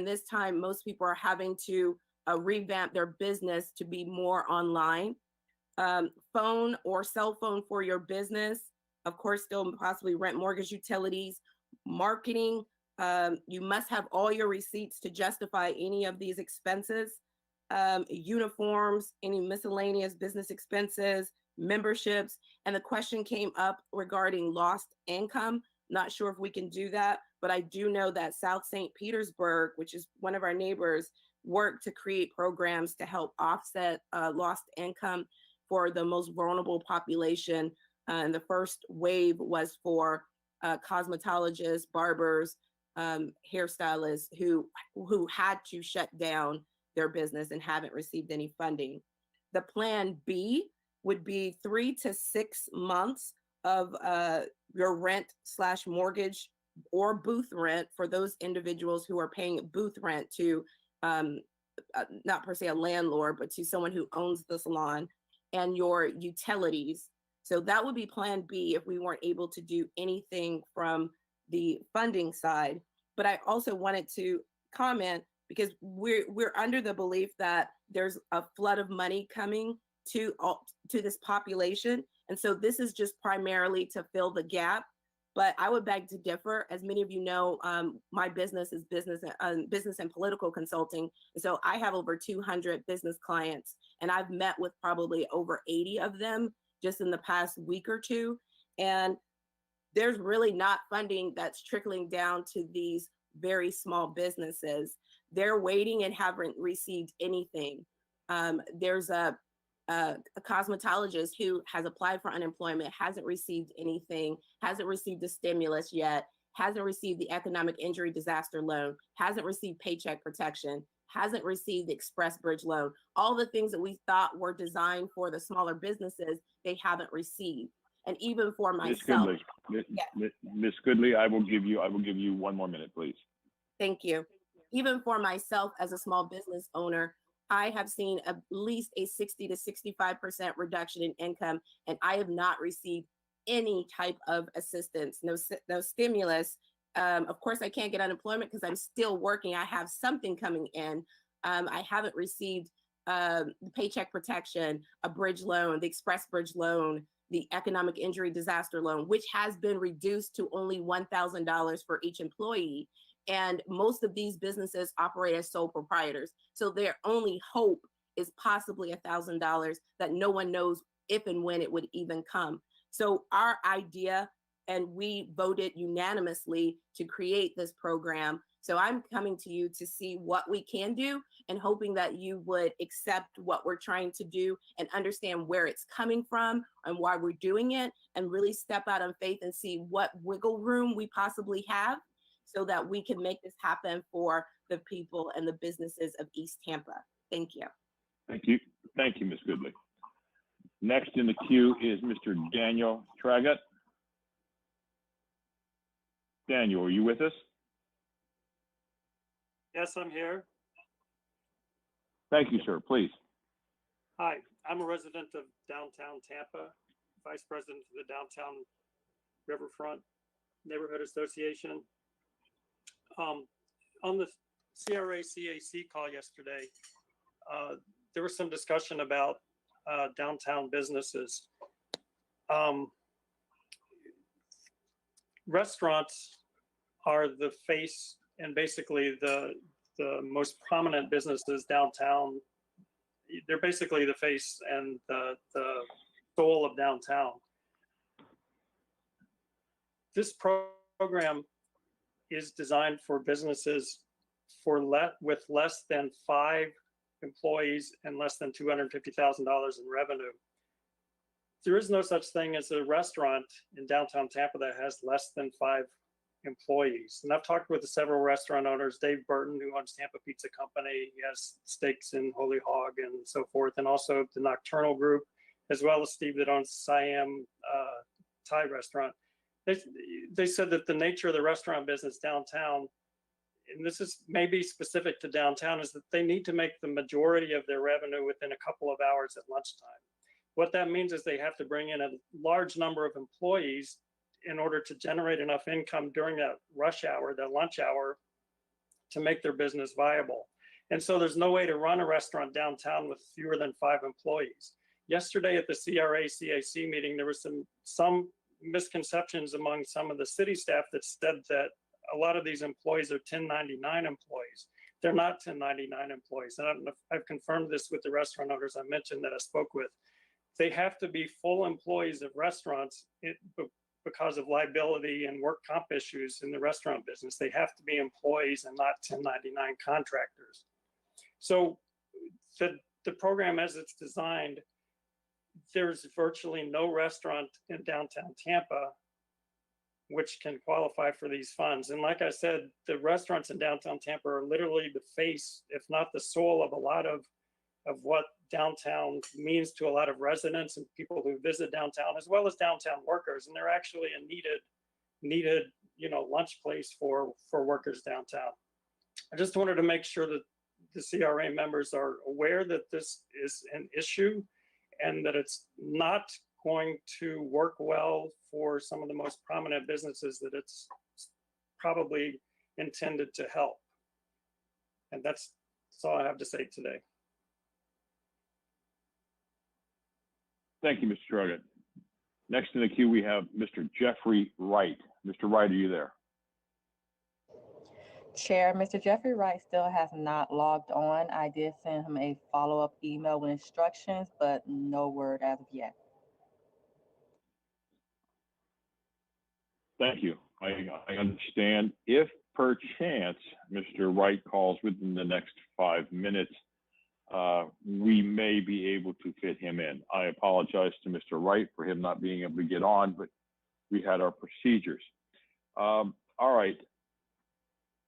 this time, most people are having to revamp their business to be more online. Phone or cell phone for your business, of course, still possibly rent, mortgage, utilities, marketing. You must have all your receipts to justify any of these expenses. Uniforms, any miscellaneous business expenses, memberships. And the question came up regarding lost income. Not sure if we can do that, but I do know that South St. Petersburg, which is one of our neighbors, worked to create programs to help offset lost income for the most vulnerable population. And the first wave was for cosmetologists, barbers, hairstylists who had to shut down their business and haven't received any funding. The plan B would be 3 to 6 months of your rent/mortgage or booth rent for those individuals who are paying booth rent to not per se a landlord, but to someone who owns the salon, and your utilities. So that would be plan B if we weren't able to do anything from the funding side. But I also wanted to comment because we're under the belief that there's a flood of money coming to this population. And so this is just primarily to fill the gap. But I would beg to differ. As many of you know, my business is business and political consulting. So I have over 200 business clients, and I've met with probably over 80 of them just in the past week or two. And there's really not funding that's trickling down to these very small businesses. They're waiting and haven't received anything. There's a cosmetologist who has applied for unemployment, hasn't received anything, hasn't received a stimulus yet, hasn't received the economic injury disaster loan, hasn't received paycheck protection, hasn't received the express bridge loan. All the things that we thought were designed for the smaller businesses, they haven't received. And even for myself. Ms. Goodley, I will give you 1 more minute, please. Thank you. Even for myself as a small business owner, I have seen at least a 60 to 65% reduction in income, and I have not received any type of assistance, no stimulus. Of course, I can't get unemployment because I'm still working. I have something coming in. I haven't received the paycheck protection, a bridge loan, the express bridge loan, the economic injury disaster loan, which has been reduced to only $1,000 for each employee. And most of these businesses operate as sole proprietors. So their only hope is possibly $1,000 that no one knows if and when it would even come. So our idea, and we voted unanimously to create this program. So I'm coming to you to see what we can do and hoping that you would accept what we're trying to do and understand where it's coming from and why we're doing it, and really step out on faith and see what wiggle room we possibly have so that we can make this happen for the people and the businesses of East Tampa. Thank you. Thank you. Thank you, Ms. Goodley. Next in the queue is Mr. Daniel Traggett. Daniel, are you with us? Yes, I'm here. Thank you, sir. Please. Hi, I'm a resident of downtown Tampa, vice president of the Downtown Riverfront Neighborhood Association. On the CRA CAC call yesterday, there was some discussion about downtown businesses. Restaurants are the face and basically the most prominent businesses downtown. They're basically the face and the soul of downtown. This program is designed for businesses with less than 5 employees and less than $250,000 in revenue. There is no such thing as a restaurant in downtown Tampa that has less than 5 employees. And I've talked with several restaurant owners, Dave Burton, who owns Tampa Pizza Company. He has steaks in Holy Hog and so forth, and also the Nocturnal Group, as well as Steve that owns Siam Thai restaurant. They said that the nature of the restaurant business downtown, and this is maybe specific to downtown, is that they need to make the majority of their revenue within a couple of hours at lunchtime. What that means is they have to bring in a large number of employees in order to generate enough income during that rush hour, that lunch hour, to make their business viable. And so there's no way to run a restaurant downtown with fewer than 5 employees. Yesterday at the CRA CAC meeting, there was some misconceptions among some of the city staff that said that a lot of these employees are 1099 employees. They're not 1099 employees. And I've confirmed this with the restaurant owners I mentioned that I spoke with. They have to be full employees of restaurants because of liability and work comp issues in the restaurant business. They have to be employees and not 1099 contractors. So the program as it's designed, there's virtually no restaurant in downtown Tampa which can qualify for these funds. And like I said, the restaurants in downtown Tampa are literally the face, if not the soul, of a lot of what downtown means to a lot of residents and people who visit downtown, as well as downtown workers. And they're actually a needed lunch place for workers downtown. I just wanted to make sure the CRA members are aware that this is an issue and that it's not going to work well for some of the most prominent businesses that it's probably intended to help. And that's all I have to say today. Thank you, Mr. Trugett. Next in the queue, we have Mr. Jeffrey Wright. Mr. Wright, are you there? Chair, Mr. Jeffrey Wright still has not logged on. I did send him a follow-up email with instructions, but no word as of yet. Thank you. I understand. If perchance Mr. Wright calls within the next 5 minutes, we may be able to fit him in. I apologize to Mr. Wright for him not being able to get on, but we had our procedures. All right.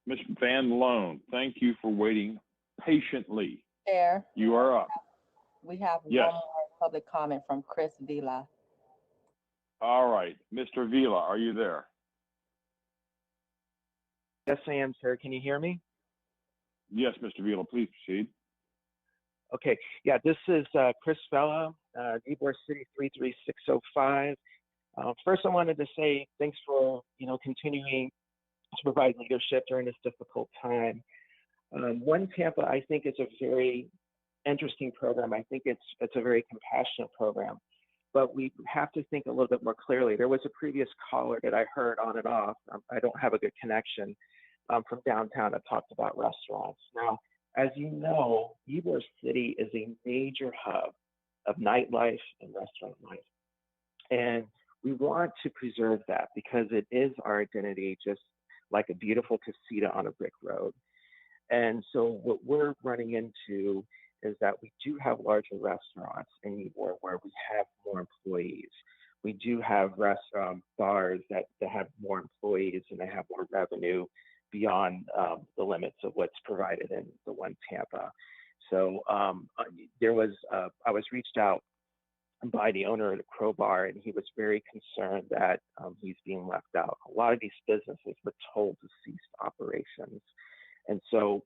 Ms. Van Loan, thank you for waiting patiently. Chair. You are up. We have Yes. one more public comment from Chris Vila. All right. Mr. Vila, are you there? Yes, I am, sir. Can you hear me? Yes, Mr. Vila, please proceed. Okay. Yeah, this is Chris Vela, Ybor City 33605. First, I wanted to say thanks for, continuing to provide leadership during this difficult time. One Tampa, I think, is a very interesting program. I think it's a very compassionate program, but we have to think a little bit more clearly. There was a previous caller that I heard on and off. I don't have a good connection from downtown that talked about restaurants. Now, as you know, Ybor City is a major hub of nightlife and restaurant life. And we want to preserve that because it is our identity, just like a beautiful casita on a brick road. And so what we're running into is that we do have larger restaurants in Ybor where we have more employees. We do have bars that have more employees and they have more revenue beyond the limits of what's provided in the One Tampa. So I was reached out by the owner of the Crowbar, and he was very concerned that he's being left out. A lot of these businesses were told to cease operations. And so,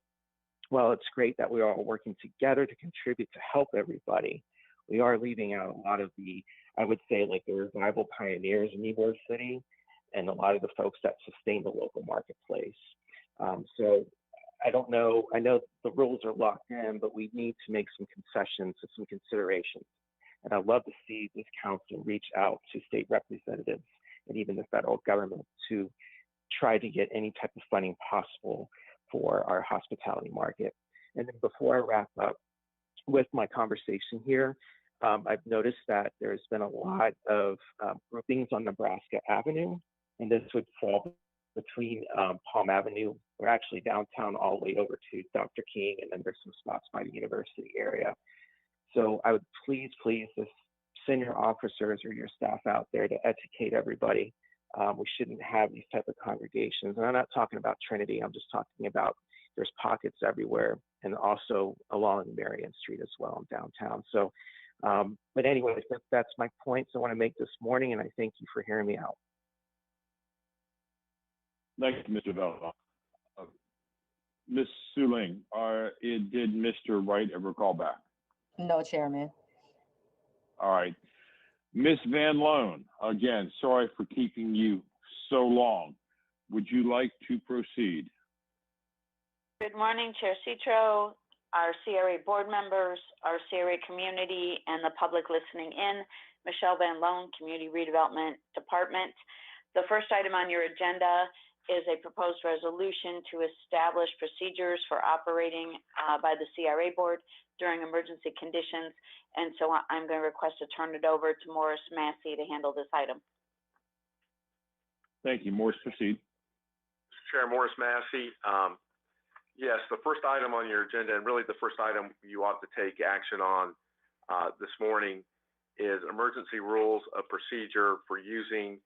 while it's great that we are all working together to contribute to help everybody, we are leaving out a lot of the, I would say, like the revival pioneers in Ybor City and a lot of the folks that sustain the local marketplace. So I don't know, I know the rules are locked in, but we need to make some concessions and some considerations. And I'd love to see this council reach out to state representatives and even the federal government to try to get any type of funding possible for our hospitality market. And then before I wrap up with my conversation here, I've noticed that there's been a lot of groupings on Nebraska Avenue, and this would fall between Palm Avenue, or actually downtown all the way over to Dr. King, and then there's some spots by the university area. So I would please just send your officers or your staff out there to educate everybody. We shouldn't have these type of congregations. And I'm not talking about Trinity, I'm just talking about there's pockets everywhere, and also along Marion Street as well in downtown. So, but anyway, that's my points I want to make this morning, and I thank you for hearing me out. Thank you, Mr. Vela. Ms. Suling, did Mr. Wright ever call back? No, Chairman. All right. Ms. Van Loan, again, sorry for keeping you so long. Would you like to proceed? Good morning, Chair Citro, our CRA board members, our CRA community, and the public listening in. Michelle Van Loan, Community Redevelopment Department. The first item on your agenda is a proposed resolution to establish procedures for operating by the CRA board during emergency conditions. And so I'm going to request to turn it over to Morris Massey to handle this item. Thank you. Morris, proceed. Chair Morris Massey. Yes, the first item on your agenda, and really the first item you ought to take action on this morning, is emergency rules of procedure for using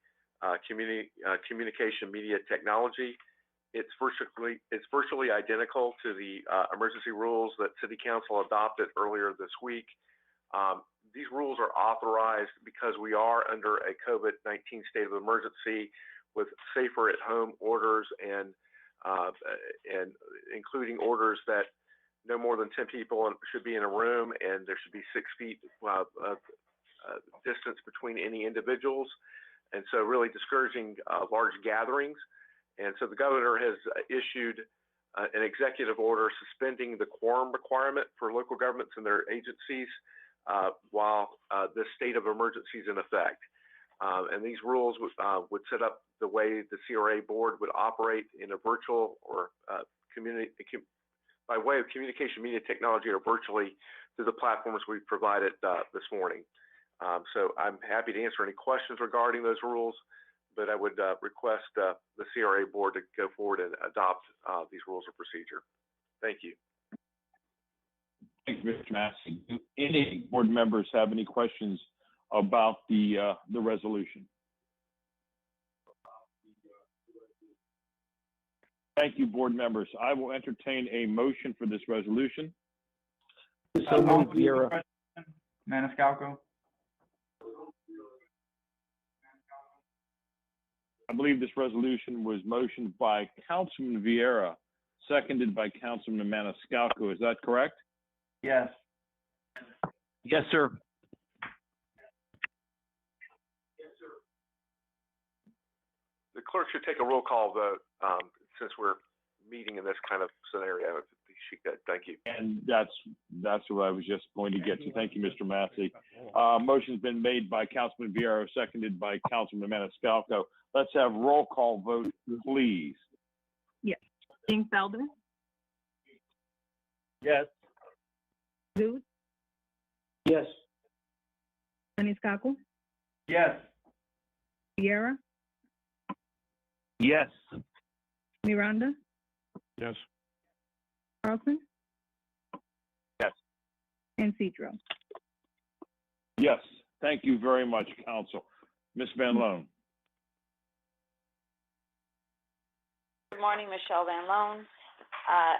communication media technology. It's virtually identical to the emergency rules that City Council adopted earlier this week. These rules are authorized because we are under a COVID-19 state of emergency with safer at home orders and including orders that no more than 10 people should be in a room, and there should be 6 feet of distance between any individuals. And so really discouraging large gatherings. And so the governor has issued an executive order suspending the quorum requirement for local governments and their agencies while this state of emergency is in effect. And these rules would set up the way the CRA board would operate in a virtual or by way of communication media technology or virtually through the platforms we've provided this morning. So I'm happy to answer any questions regarding those rules, but I would request the CRA board to go forward and adopt these rules of procedure. Thank you. Thank you, Mr. Massey. Do any board members have any questions about the resolution? Thank you, board members. I will entertain a motion for this resolution. So moved, Viera. Maniscalco. I believe this resolution was motioned by Councilman Vieira, seconded by Councilman Maniscalco. Is that correct? Yes. Yes, sir. The clerk should take a roll call vote since we're meeting in this kind of scenario. She could. Thank you. And that's what I was just going to get to. Thank you, Mr. Massey. Motion's been made by Councilman Vieira, seconded by Councilman Maniscalco. Let's have roll call vote, please. Yes. King Feldman? Yes. Booth? Yes. Maniscalco? Yes. Viera? Yes. Miranda? Yes. Carlson? Yes. And Cedro? Yes. Thank you very much, Council. Ms. Van Loan. Good morning, Michelle Van Loan.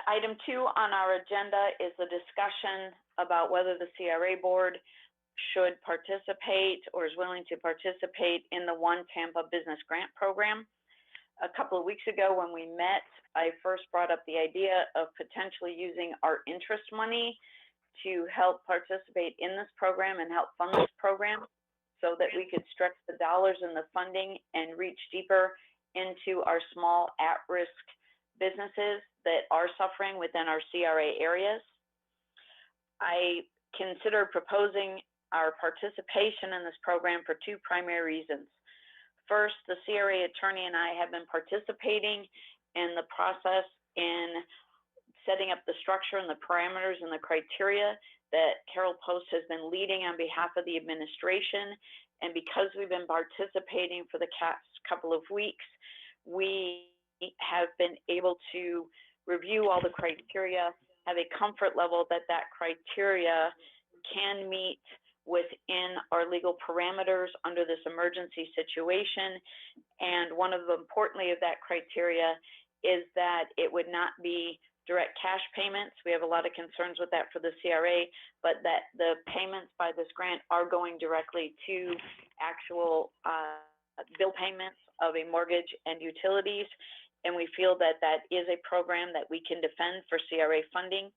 Item 2 on our agenda is the discussion about whether the CRA board should participate or is willing to participate in the One Tampa Business Grant Program. A couple of weeks ago when we met, I first brought up the idea of potentially using our interest money to help participate in this program and help fund this program so that we could stretch the dollars and the funding and reach deeper into our small at-risk businesses that are suffering within our CRA areas. I consider proposing our participation in this program for 2 primary reasons. First, the CRA attorney and I have been participating in the process in setting up the structure and the parameters and the criteria that Carol Post has been leading on behalf of the administration. And because we've been participating for the past couple of weeks, we have been able to review all the criteria, have a comfort level that that criteria can meet within our legal parameters under this emergency situation. And one of the, importantly of that criteria is that it would not be direct cash payments. We have a lot of concerns with that for the CRA, but that the payments by this grant are going directly to actual bill payments of a mortgage and utilities. And we feel that that is a program that we can defend for CRA funding.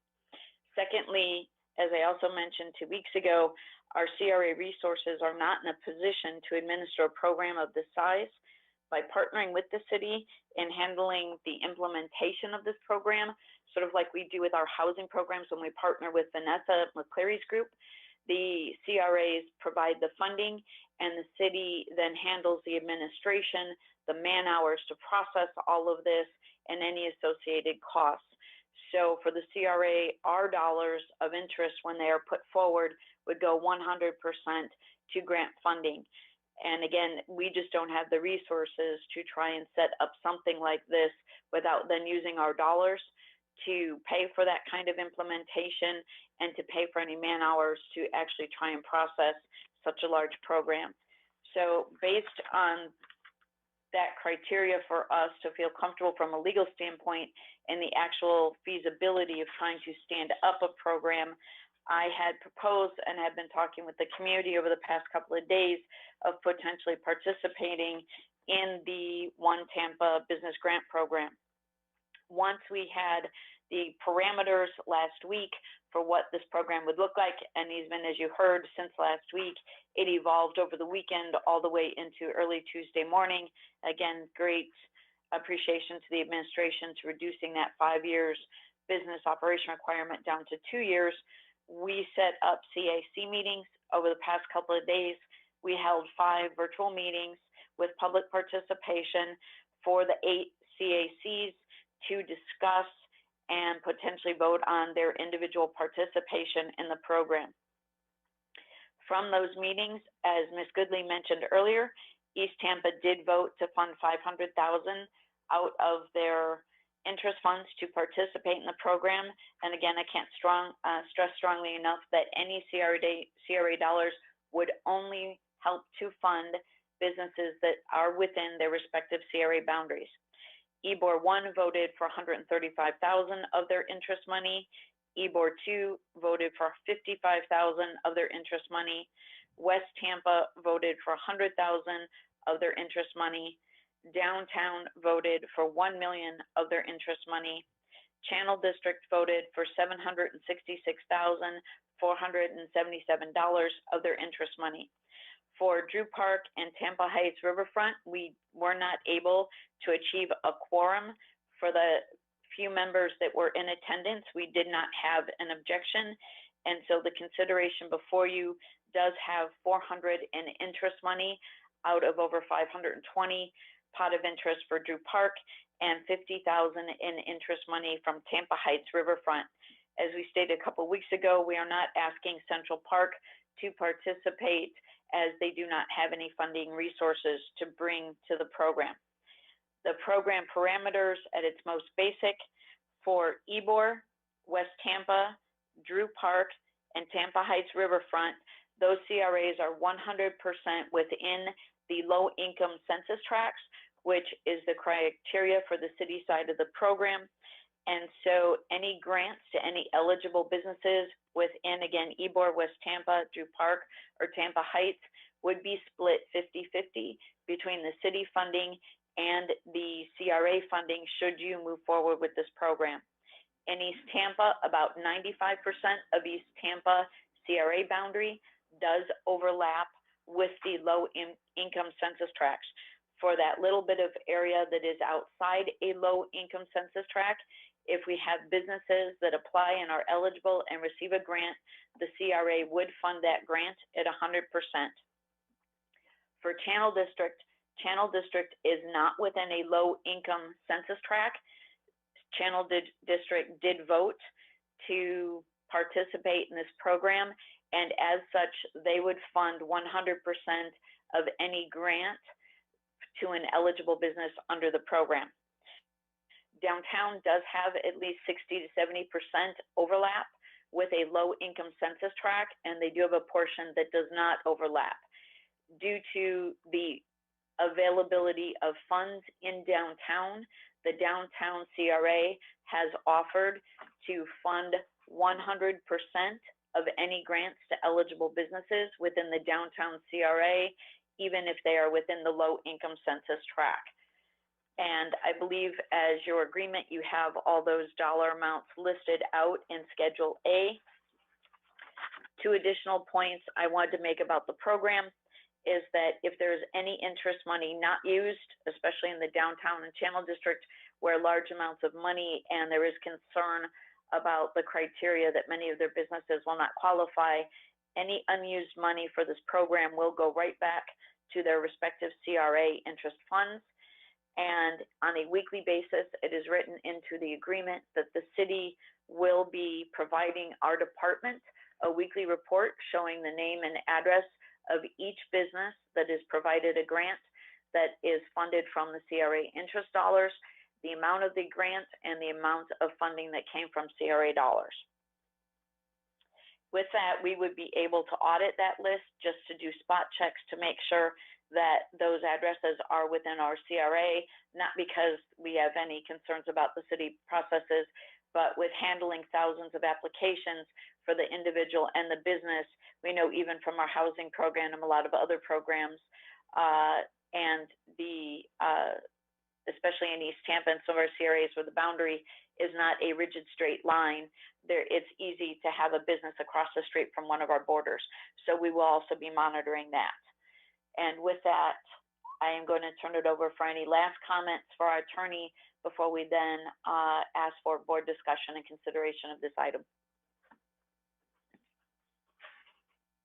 Secondly, as I also mentioned 2 weeks ago, our CRA resources are not in a position to administer a program of this size. By partnering with the city in handling the implementation of this program, sort of like we do with our housing programs when we partner with Vanessa McCleary's group, the CRAs provide the funding and the city then handles the administration, the man hours to process all of this and any associated costs. So for the CRA, our dollars of interest when they are put forward would go 100% to grant funding. And again, we just don't have the resources to try and set up something like this without then using our dollars to pay for that kind of implementation and to pay for any man hours to actually try and process such a large program. So based on that criteria for us to feel comfortable from a legal standpoint and the actual feasibility of trying to stand up a program, I had proposed and have been talking with the community over the past couple of days of potentially participating in the One Tampa Business Grant Program. Once we had the parameters last week for what this program would look like. And even as you heard since last week, it evolved over the weekend all the way into early Tuesday morning. Again, great appreciation to the administration to reducing that 5 years business operation requirement down to 2 years. We set up CAC meetings over the past couple of days. We held 5 virtual meetings with public participation for the 8 CACs to discuss and potentially vote on their individual participation in the program. From those meetings, as Ms. Goodley mentioned earlier, East Tampa did vote to fund $500,000 out of their interest funds to participate in the program. And again, I can't stress strongly enough that any CRA dollars would only help to fund businesses that are within their respective CRA boundaries. EBOR 1 voted for $135,000 of their interest money. EBOR 2 voted for $55,000 of their interest money. West Tampa voted for $100,000 of their interest money. Downtown voted for $1 million of their interest money. Channel District voted for $766,477 of their interest money. For Drew Park and Tampa Heights Riverfront, we were not able to achieve a quorum. For the few members that were in attendance, we did not have an objection. And so the consideration before you does have $400 in interest money out of over $520 pot of interest for Drew Park and $50,000 in interest money from Tampa Heights Riverfront. As we stated a couple of weeks ago, we are not asking Central Park to participate as they do not have any funding resources to bring to the program. The program parameters at its most basic for EBOR, West Tampa, Drew Park, and Tampa Heights Riverfront, those CRAs are 100% within the low income census tracts, which is the criteria for the city side of the program. And so any grants to any eligible businesses within, again, EBOR, West Tampa, Drew Park, or Tampa Heights would be split 50-50 between the city funding and the CRA funding should you move forward with this program. In East Tampa, about 95% of East Tampa CRA boundary does overlap with the low income census tracts. For that little bit of area that is outside a low income census tract, if we have businesses that apply and are eligible and receive a grant, the CRA would fund that grant at 100%. For Channel District is not within a low income census tract. Channel District did vote to participate in this program, and as such, they would fund 100% of any grant to an eligible business under the program. Downtown does have at least 60 to 70% overlap with a low income census tract, and they do have a portion that does not overlap. Due to the availability of funds in downtown, the downtown CRA has offered to fund 100% of any grants to eligible businesses within the downtown CRA, even if they are within the low income census tract. And I believe as your agreement, you have all those dollar amounts listed out in Schedule A. 2 additional points I wanted to make about the program is that if there's any interest money not used, especially in the downtown and Channel District, where large amounts of money and there is concern about the criteria that many of their businesses will not qualify, any unused money for this program will go right back to their respective CRA interest funds. And on a weekly basis, it is written into the agreement that the city will be providing our department a weekly report showing the name and address of each business that is provided a grant that is funded from the CRA interest dollars, the amount of the grant, and the amount of funding that came from CRA dollars. With that, we would be able to audit that list just to do spot checks to make sure that those addresses are within our CRA, not because we have any concerns about the city processes, but with handling thousands of applications for the individual and the business, we know even from our housing program and a lot of other programs, and the especially especially in East Tampa and some of our CRAs where the boundary is not a rigid straight line, it's easy to have a business across the street from one of our borders. So we will also be monitoring that. And with that, I am going to turn it over for any last comments for our attorney before we then ask for board discussion and consideration of this item.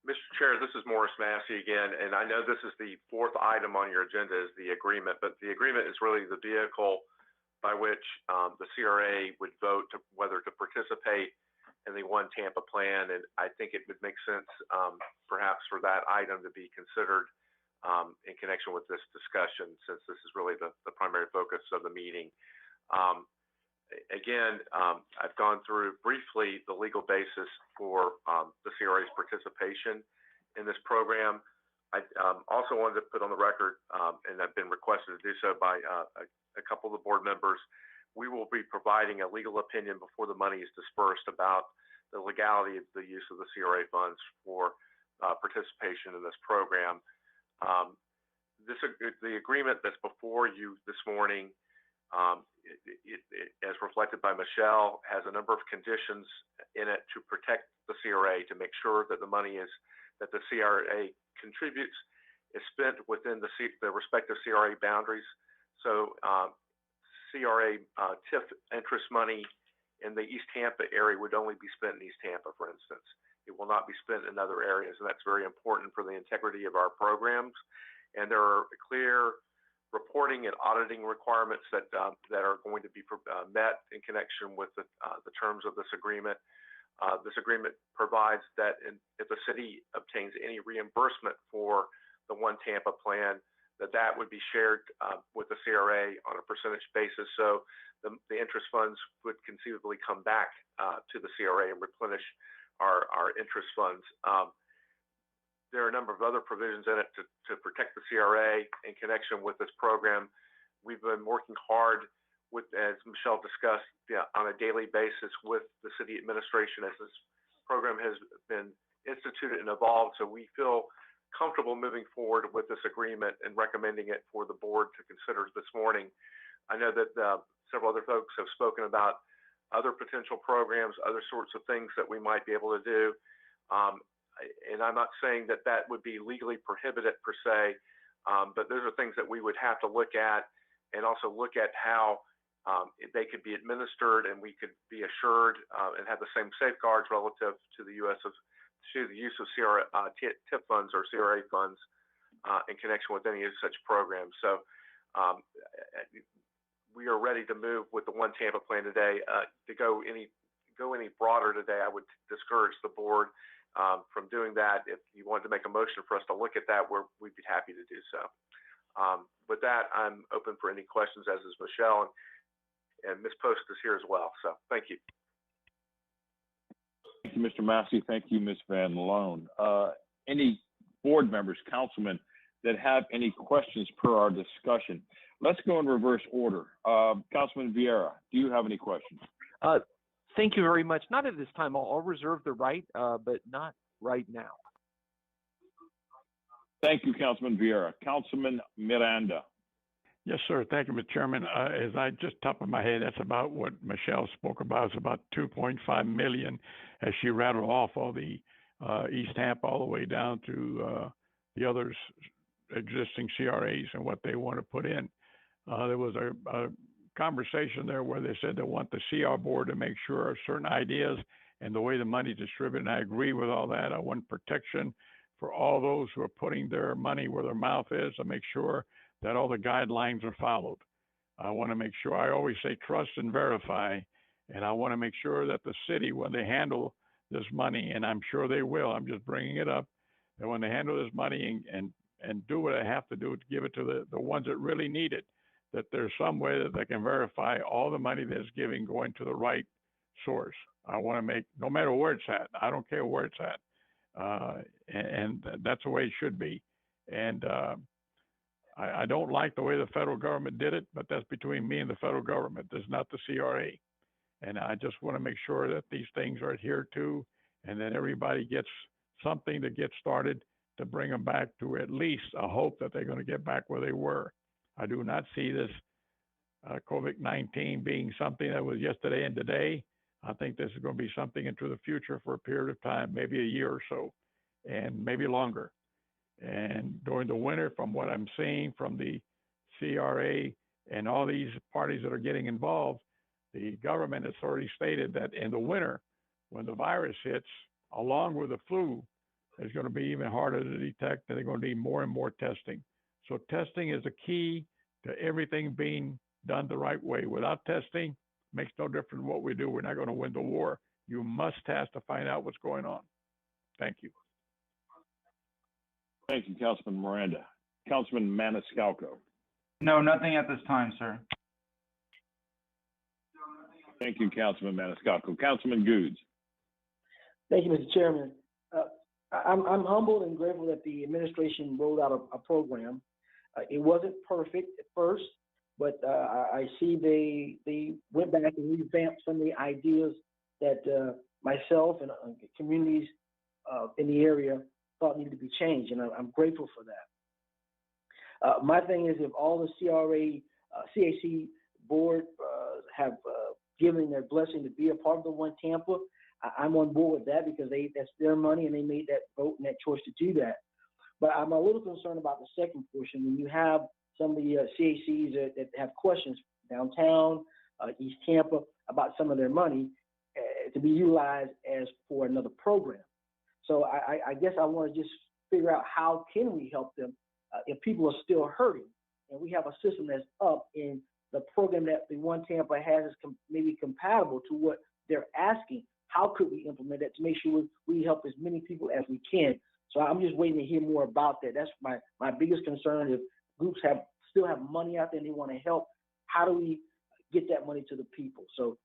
Mr. Chair, this is Morris Massey again, and I know this is the fourth item on your agenda is the agreement, but the agreement is really the vehicle by which the CRA would vote to whether to participate in the One Tampa plan, and I think it would make sense perhaps for that item to be considered in connection with this discussion, since this is really the primary focus of the meeting. Again, I've gone through briefly the legal basis for the CRA's participation in this program. I also wanted to put on the record, and I've been requested to do so by a couple of the board members, we will be providing a legal opinion before the money is dispersed about the legality of the use of the CRA funds for participation in this program. The agreement that's before you this morning, as reflected by Michelle, has a number of conditions in it to protect the CRA, to make sure that the money that the CRA contributes is spent within the respective CRA boundaries. So CRA TIF interest money in the East Tampa area would only be spent in East Tampa, for instance. It will not be spent in other areas, and that's very important for the integrity of our programs. And there are clear reporting and auditing requirements that are going to be met in connection with the terms of this agreement. This agreement provides that if the city obtains any reimbursement for the One Tampa plan, that would be shared with the CRA on a percentage basis. So the interest funds would conceivably come back to the CRA and replenish our interest funds. There are a number of other provisions in it to protect the CRA in connection with this program. We've been working hard with, as Michelle discussed, on a daily basis with the city administration as this program has been instituted and evolved. So we feel comfortable moving forward with this agreement and recommending it for the board to consider this morning. I know that several other folks have spoken about other potential programs, other sorts of things that we might be able to do. And I'm not saying that would be legally prohibited per se, but those are things that we would have to look at, and also look at how they could be administered, and we could be assured and have the same safeguards relative to the use of CRA TIP funds or CRA funds in connection with any of such programs. So we are ready to move with the One Tampa plan today. To go any broader today, I would discourage the board from doing that. If you wanted to make a motion for us to look at that, we'd be happy to do so. With that, I'm open for any questions, as is Michelle, and Ms. Post is here as well. So thank you. Thank you, Mr. Massey. Thank you, Ms. Van Loan. Any board members, councilmen that have any questions per our discussion? Let's go in reverse order. Councilman Vieira, do you have any questions? Thank you very much. Not at this time. I'll reserve the right, but not right now. Thank you, Councilman Vieira. Councilman Miranda. Yes, sir. Thank you, Mr. Chairman. As I just top of my head, that's about what Michelle spoke about. It's about 2.5 million as she rattled off all the East Tampa all the way down to the others existing CRAs and what they want to put in. There was a conversation there where they said they want the CR board to make sure certain ideas and the way the money is distributed. And I agree with all that. I want protection for all those who are putting their money where their mouth is to make sure that all the guidelines are followed. I want to make sure, I always say trust and verify, and I want to make sure that the city, when they handle this money, and I'm sure they will, I'm just bringing it up, that when they handle this money and do what they have to do to give it to the ones that really need it, that there's some way that they can verify all the money that's giving going to the right source. I want to make, no matter where it's at, I don't care where it's at. And that's the way it should be. And I don't like the way the federal government did it, but that's between me and the federal government. That's not the CRA. And I just want to make sure that these things are adhered to, and that everybody gets something to get started to bring them back to at least a hope that they're going to get back where they were. I do not see this COVID-19 being something that was yesterday and today, I think this is going to be something into the future for a period of time, maybe a year or so, and maybe longer. And during the winter, from what I'm seeing from the CRA and all these parties that are getting involved, the government has already stated that in the winter, when the virus hits, along with the flu, it's going to be even harder to detect, and they're going to need more and more testing. So testing is a key to everything being done the right way. Without testing, makes no difference what we do. We're not going to win the war. You must test to find out what's going on. Thank you. Thank you, Councilman Miranda. Councilman Maniscalco. No, nothing at this time, sir. Thank you, Councilman Maniscalco. Councilman Goods. Thank you, Mr. Chairman. I'm humbled and grateful that the administration rolled out a program. It wasn't perfect at first, but I see they went back and revamped some of the ideas that myself and communities in the area thought needed to be changed, and I'm grateful for that. My thing is, if all the CAC board have given their blessing to be a part of the One Tampa, I'm on board with that because that's their money and they made that vote and that choice to do that. But I'm a little concerned about the second portion when you have some of the CACs that have questions downtown, East Tampa, about some of their money to be utilized as for another program. So I guess I want to just figure out how can we help them if people are still hurting and we have a system that's up and the program that the One Tampa has is maybe compatible to what they're asking. How could we implement that to make sure we help as many people as we can? So I'm just waiting to hear more about that. That's my biggest concern. If groups still have money out there and they want to help, how do we get that money to the people? So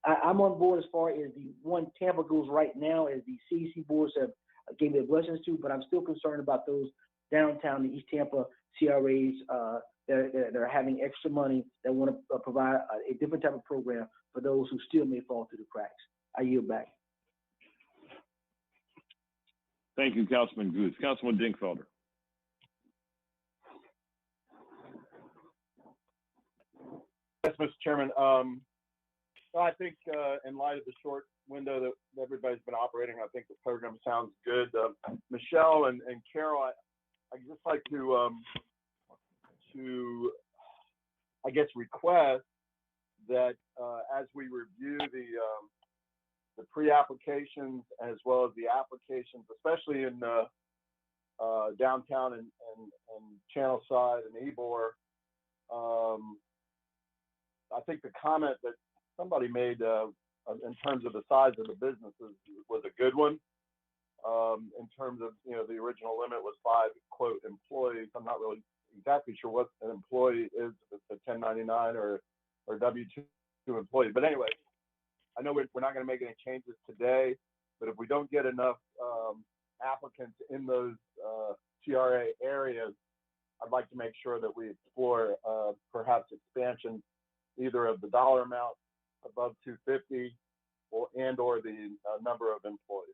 I'm on board as far as the One Tampa goes right now, as the CEC boards have gave their blessings to, but I'm still concerned about those downtown, the East Tampa CRAs that are having extra money that want to provide a different type of program for those who still may fall through the cracks. I yield back. Thank you, Councilman Goods. Councilman Dinkfelder. Yes, Mr. Chairman. I think in light of the short window that everybody's been operating, I think the program sounds good. Michelle and Carol, I'd just like to I guess, request that as we review the pre-applications as well as the applications, especially in downtown and Channel Side and Ybor, I think the comment that somebody made in terms of the size of the businesses was a good one. In terms of, the original limit was 5, quote, employees. I'm not really exactly sure what an employee is, if it's a 1099 or W-2 employee. But anyway, I know we're not going to make any changes today, but if we don't get enough applicants in those CRA areas, I'd like to make sure that we explore perhaps expansion either of the dollar amount above 250 or the number of employees.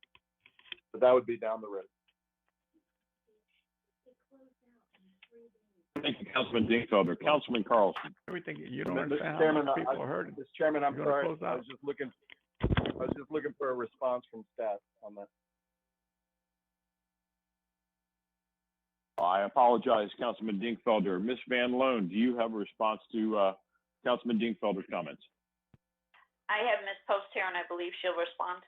But that would be down the road. Thank you, Councilman Dinkfelder. Councilman Carlson. Everything you don't understand. Mr. Chairman, people are hurting. Mr. Chairman, I'm sorry. Close out. I was just looking for a response from staff on that. I apologize, Councilman Dinkfelder. Ms. Van Loan, do you have a response to Councilman Dinkfelder's comments? I have Ms. Post here, and I believe she'll respond.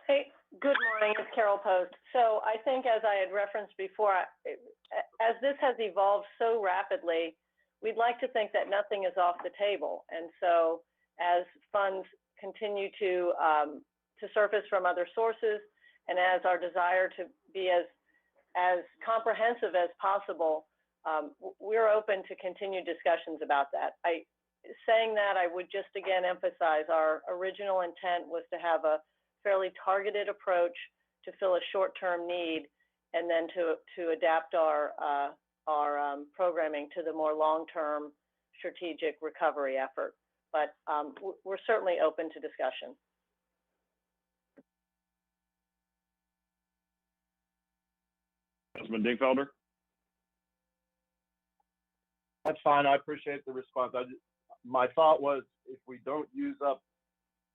Hey, good morning, it's Carol Post. So I think as I had referenced before, as this has evolved so rapidly, we'd like to think that nothing is off the table. And so as funds continue to surface from other sources, and as our desire to be as comprehensive as possible, we're open to continued discussions about that. Saying that, I would just again emphasize our original intent was to have a fairly targeted approach to fill a short-term need, and then to adapt our programming to the more long-term strategic recovery effort. But we're certainly open to discussion. Councilman Dinkfelder? That's fine. I appreciate the response. my thought was, if we don't use up,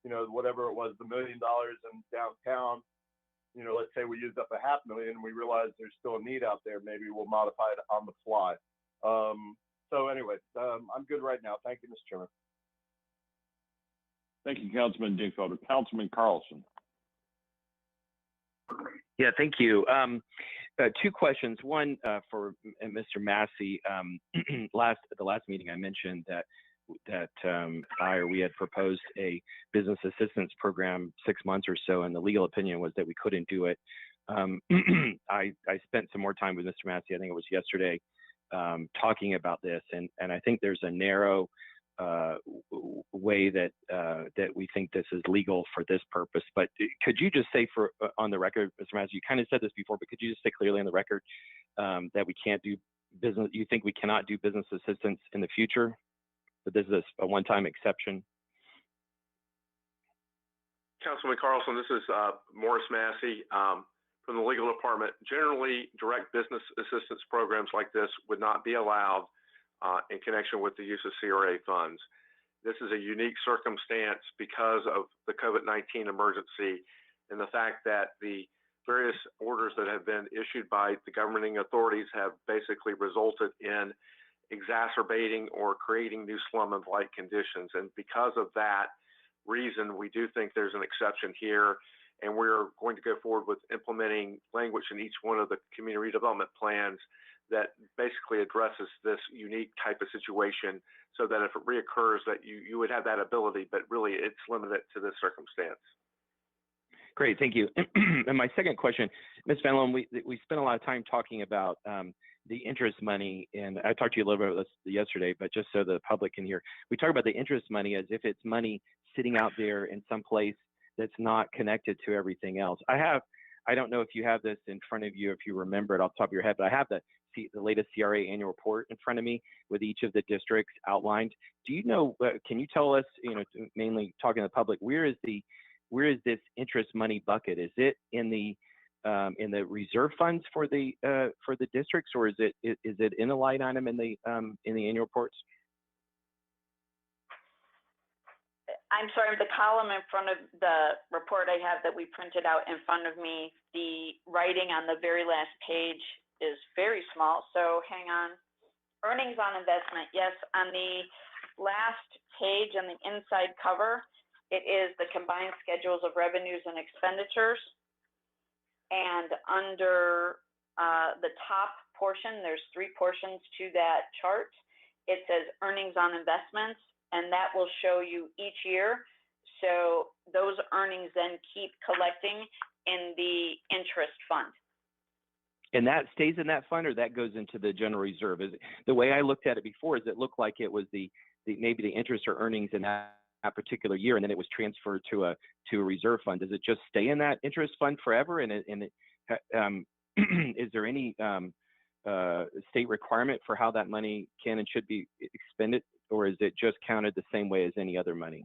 whatever it was, the $1 million in downtown, let's say we used up $500,000 and we realize there's still a need out there, maybe we'll modify it on the fly. So anyway, I'm good right now. Thank you, Mr. Chairman. Thank you, Councilman Dingfelder. Councilman Carlson. Yeah, thank you. Two questions. One for Mr. Massey. The last meeting I mentioned that we had proposed a business assistance program 6 months or so, and the legal opinion was that we couldn't do it. I spent some more time with Mr. Massey, I think it was yesterday, talking about this, and I think there's a narrow way that we think this is legal for this purpose. But could you just say on the record, Mr. Massey, you kind of said this before, but could you just say clearly on the record that we can't do business, you think we cannot do business assistance in the future, but this is a one-time exception? Councilman Carlson, this is Morris Massey from the legal department. Generally, direct business assistance programs like this would not be allowed in connection with the use of CRA funds. This is a unique circumstance because of the COVID-19 emergency and the fact that the various orders that have been issued by the governing authorities have basically resulted in exacerbating or creating new slum-like conditions. And because of that reason, we do think there's an exception here, and we're going to go forward with implementing language in each one of the community redevelopment plans that basically addresses this unique type of situation, so that if it reoccurs, that you would have that ability, but really it's limited to this circumstance. Great, thank you. And my second question, Ms. Van Loan, we spent a lot of time talking about the interest money, and I talked to you a little bit about this yesterday, but just so the public can hear, we talk about the interest money as if it's money sitting out there in some place that's not connected to everything else. I don't know if you have this in front of you, if you remember it off the top of your head, but I have the latest CRA annual report in front of me with each of the districts outlined. Do you know, can you tell us, mainly talking to the public, where is this interest money bucket? Is it in the reserve funds for the districts, or is it in a line item in the annual reports? I'm sorry, the column in front of the report I have that we printed out in front of me, the writing on the very last page is very small, so hang on. Earnings on investment, yes, on the last page on the inside cover, it is the combined schedules of revenues and expenditures. And under the top portion, there's three portions to that chart. It says earnings on investments, and that will show you each year. So those earnings then keep collecting in the interest fund. And that stays in that fund, or that goes into the general reserve? The way I looked at it before is it looked like it was maybe the interest or earnings in that particular year, and then it was transferred to a reserve fund. Does it just stay in that interest fund forever? And is there any state requirement for how that money can and should be expended, or is it just counted the same way as any other money?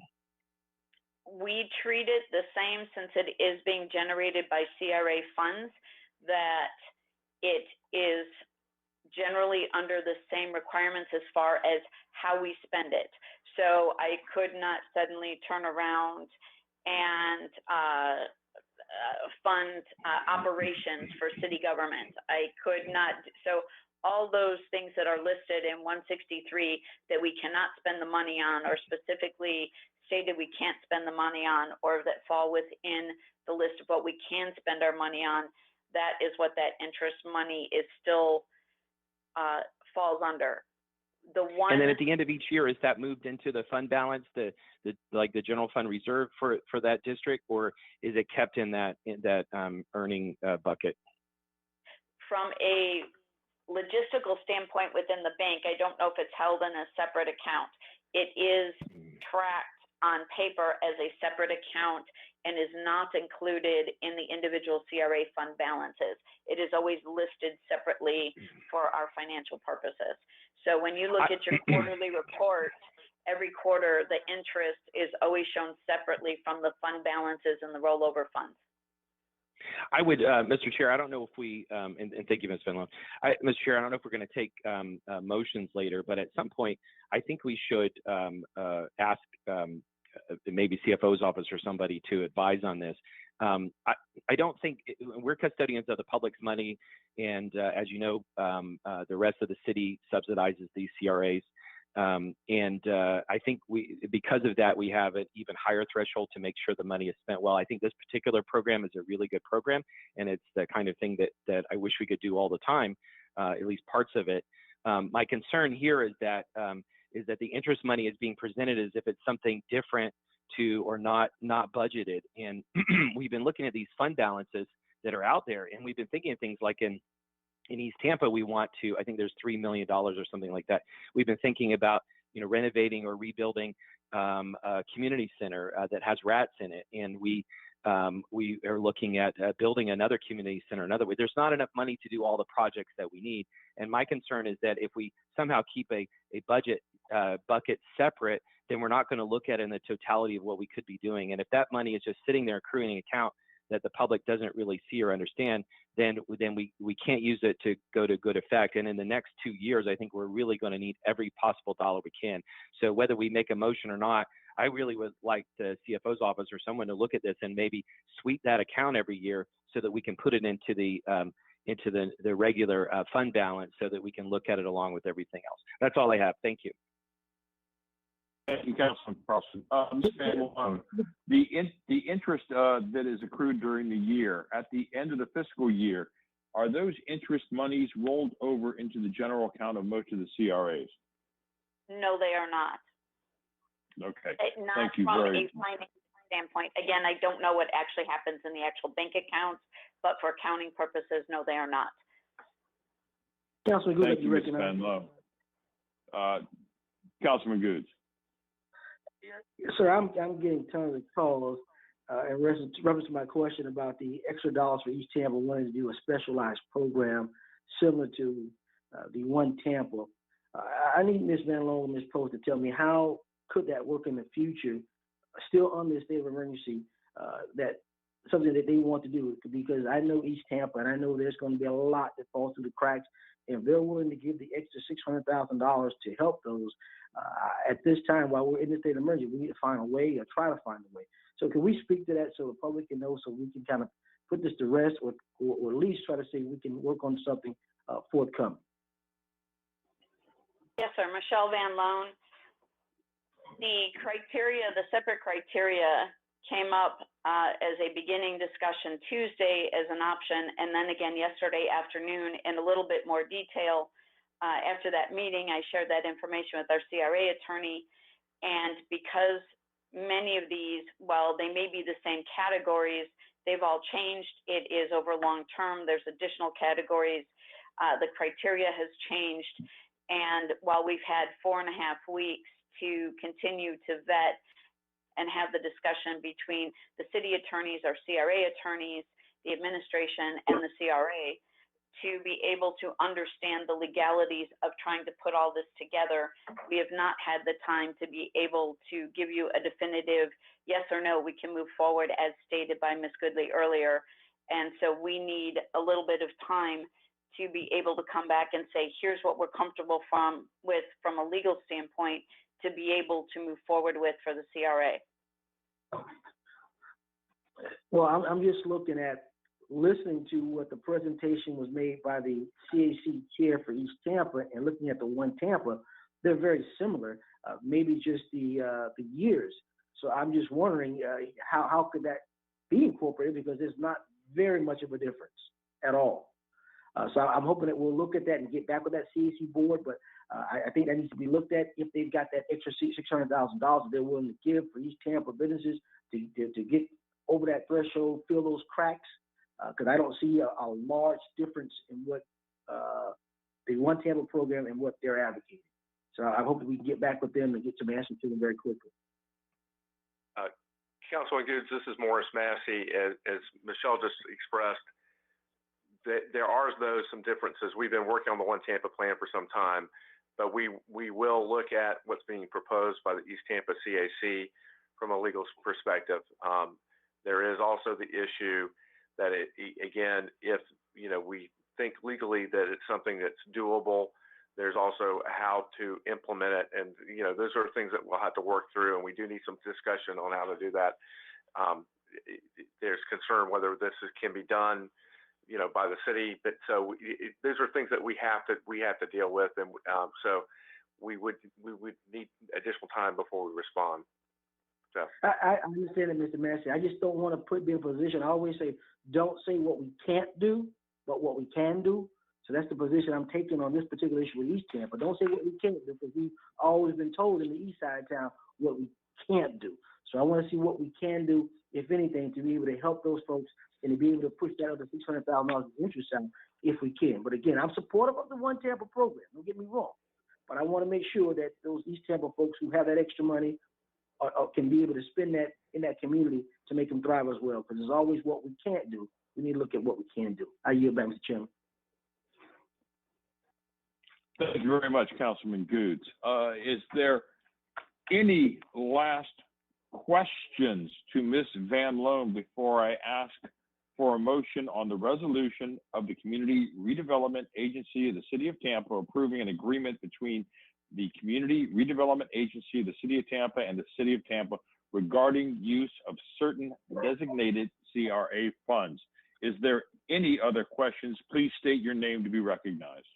We treat it the same since it is being generated by CRA funds, that it is generally under the same requirements as far as how we spend it. So I could not suddenly turn around and fund operations for city government. I could not. So all those things that are listed in 163 that we cannot spend the money on, or specifically stated we can't spend the money on, or that fall within the list of what we can spend our money on, that is what that interest money is still falls under. And then at the end of each year, is that moved into the fund balance, like the general fund reserve for that district, or is it kept in that earning bucket? From a logistical standpoint within the bank, I don't know if it's held in a separate account. It is tracked on paper as a separate account and is not included in the individual CRA fund balances. It is always listed separately for our financial purposes. So when you look at your quarterly report, every quarter, the interest is always shown separately from the fund balances and the rollover funds. I would, Mr. Chair, I don't know if we, and thank you, Ms. Fenlon. Mr. Chair, I don't know if we're going to take motions later, but at some point, I think we should ask maybe CFO's office or somebody to advise on this. I don't think we're custodians of the public's money, and as you know, the rest of the city subsidizes these CRAs. I think because of that, we have an even higher threshold to make sure the money is spent well. I think this particular program is a really good program, and it's the kind of thing that I wish we could do all the time, at least parts of it. My concern here is that the interest money is being presented as if it's something different to or not budgeted. And we've been looking at these fund balances that are out there, and we've been thinking of things like in East Tampa, we want to, I think there's $3 million or something like that. We've been thinking about, renovating or rebuilding a community center that has rats in it. And we are looking at building another community center another way. There's not enough money to do all the projects that we need. And my concern is that if we somehow keep a budget bucket separate, then we're not going to look at it in the totality of what we could be doing. And if that money is just sitting there accruing an account that the public doesn't really see or understand, then we can't use it to go to good effect. And in the next 2 years, I think we're really going to need every possible dollar we can. So whether we make a motion or not, I really would like the CFO's office or someone to look at this and maybe sweep that account every year so that we can put it into the regular fund balance so that we can look at it along with everything else. That's all I have. Thank you. Thank you, Councilman Carlson. Ms. Malone, the interest that is accrued during the year, at the end of the fiscal year, are those interest monies rolled over into the general account of most of the CRAs? No, they are not. Okay. Not Thank you from very a finance standpoint. Again, I don't know what actually happens in the actual bank accounts, but for accounting purposes, no, they are not. Councilman Goods, Thank you, Ms. recognize. Councilman Goods. Yes, sir, I'm getting tons of calls in reference to my question about the extra dollars for East Tampa wanting to do a specialized program similar to the One Tampa. I need Ms. Van Loan and Ms. Post to tell me how could that work in the future, still under the state of emergency, that something that they want to do, because I know East Tampa and I know there's going to be a lot that falls through the cracks. If they're willing to give the extra $600,000 to help those, at this time, while we're in the state of emergency, we need to find a way or try to find a way. So can we speak to that so the public can know, so we can kind of put this to rest, or at least try to say we can work on something forthcoming? Yes, sir. Michelle Van Loan. The separate criteria came up as a beginning discussion Tuesday as an option, and then again yesterday afternoon in a little bit more detail. After that meeting, I shared that information with our CRA attorney, and because many of these, while they may be the same categories, they've all changed. It is over long term. There's additional categories. The criteria has changed, and while we've had 4.5 weeks to continue to vet and have the discussion between the city attorneys, our CRA attorneys, the administration, and the CRA, to be able to understand the legalities of trying to put all this together, we have not had the time to be able to give you a definitive yes or no, we can move forward as stated by Ms. Goodley earlier. And so we need a little bit of time to be able to come back and say, here's what we're comfortable with from a legal standpoint to be able to move forward with for the CRA. Well, I'm just looking at listening to what the presentation was made by the CAC chair for East Tampa and looking at the One Tampa. They're very similar, maybe just the years. So I'm just wondering how could that be incorporated, because there's not very much of a difference at all. So I'm hoping that we'll look at that and get back with that CAC board, but I think that needs to be looked at if they've got that extra $600,000 they're willing to give for East Tampa businesses to get over that threshold, fill those cracks, because I don't see a large difference in what the One Tampa program and what they're advocating. So I hope that we can get back with them and get some answers to them very quickly. Councilman Goods, this is Morris Massey. As Michelle just expressed, there are some differences. We've been working on the One Tampa plan for some time, but we will look at what's being proposed by the East Tampa CAC from a legal perspective. There is also the issue that again, if, we think legally that it's something that's doable, there's also how to implement it. And, those are things that we'll have to work through, and we do need some discussion on how to do that. There's concern whether this can be done, by the city, but so those are things that we have to deal with, and so we would need additional time before we respond. So I understand it, Mr. Massey. I just don't want to be in a position. I always say, don't say what we can't do, but what we can do. So that's the position I'm taking on this particular issue with East Tampa. Don't say what we can't do, because we've always been told in the east side of town what we can't do. So I want to see what we can do, if anything, to be able to help those folks and to be able to push that other $600,000 in interest out if we can. But again, I'm supportive of the One Tampa program. Don't get me wrong. But I want to make sure that those East Tampa folks who have that extra money can be able to spend that in that community to make them thrive as well. Because there's always what we can't do. We need to look at what we can do. I yield back, Mr. Chairman. Thank you very much, Councilman Goods. Is there any last questions to Ms. Van Loan before I ask for a motion on the resolution of the Community Redevelopment Agency of the City of Tampa approving an agreement between the Community Redevelopment Agency of the City of Tampa and the City of Tampa regarding use of certain designated CRA funds? Is there any other questions? Please state your name to be recognized.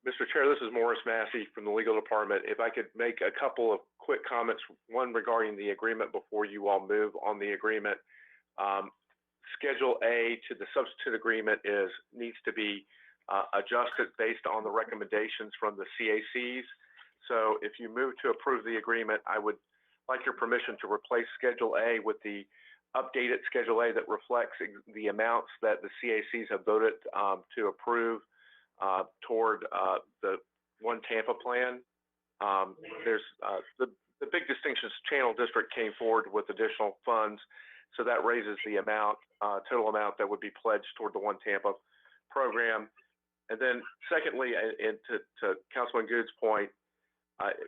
Mr. Chair, this is Morris Massey from the legal department. If I could make a couple of quick comments, one regarding the agreement before you all move on the agreement. Schedule A to the substitute agreement needs to be adjusted based on the recommendations from the CACs. So if you move to approve the agreement, I would like your permission to replace Schedule A with the updated Schedule A that reflects the amounts that the CACs have voted to approve toward the One Tampa plan. There's the big distinction is Channel District came forward with additional funds, so that raises the amount, total amount that would be pledged toward the One Tampa program. And then secondly, and to Councilman Good's point, we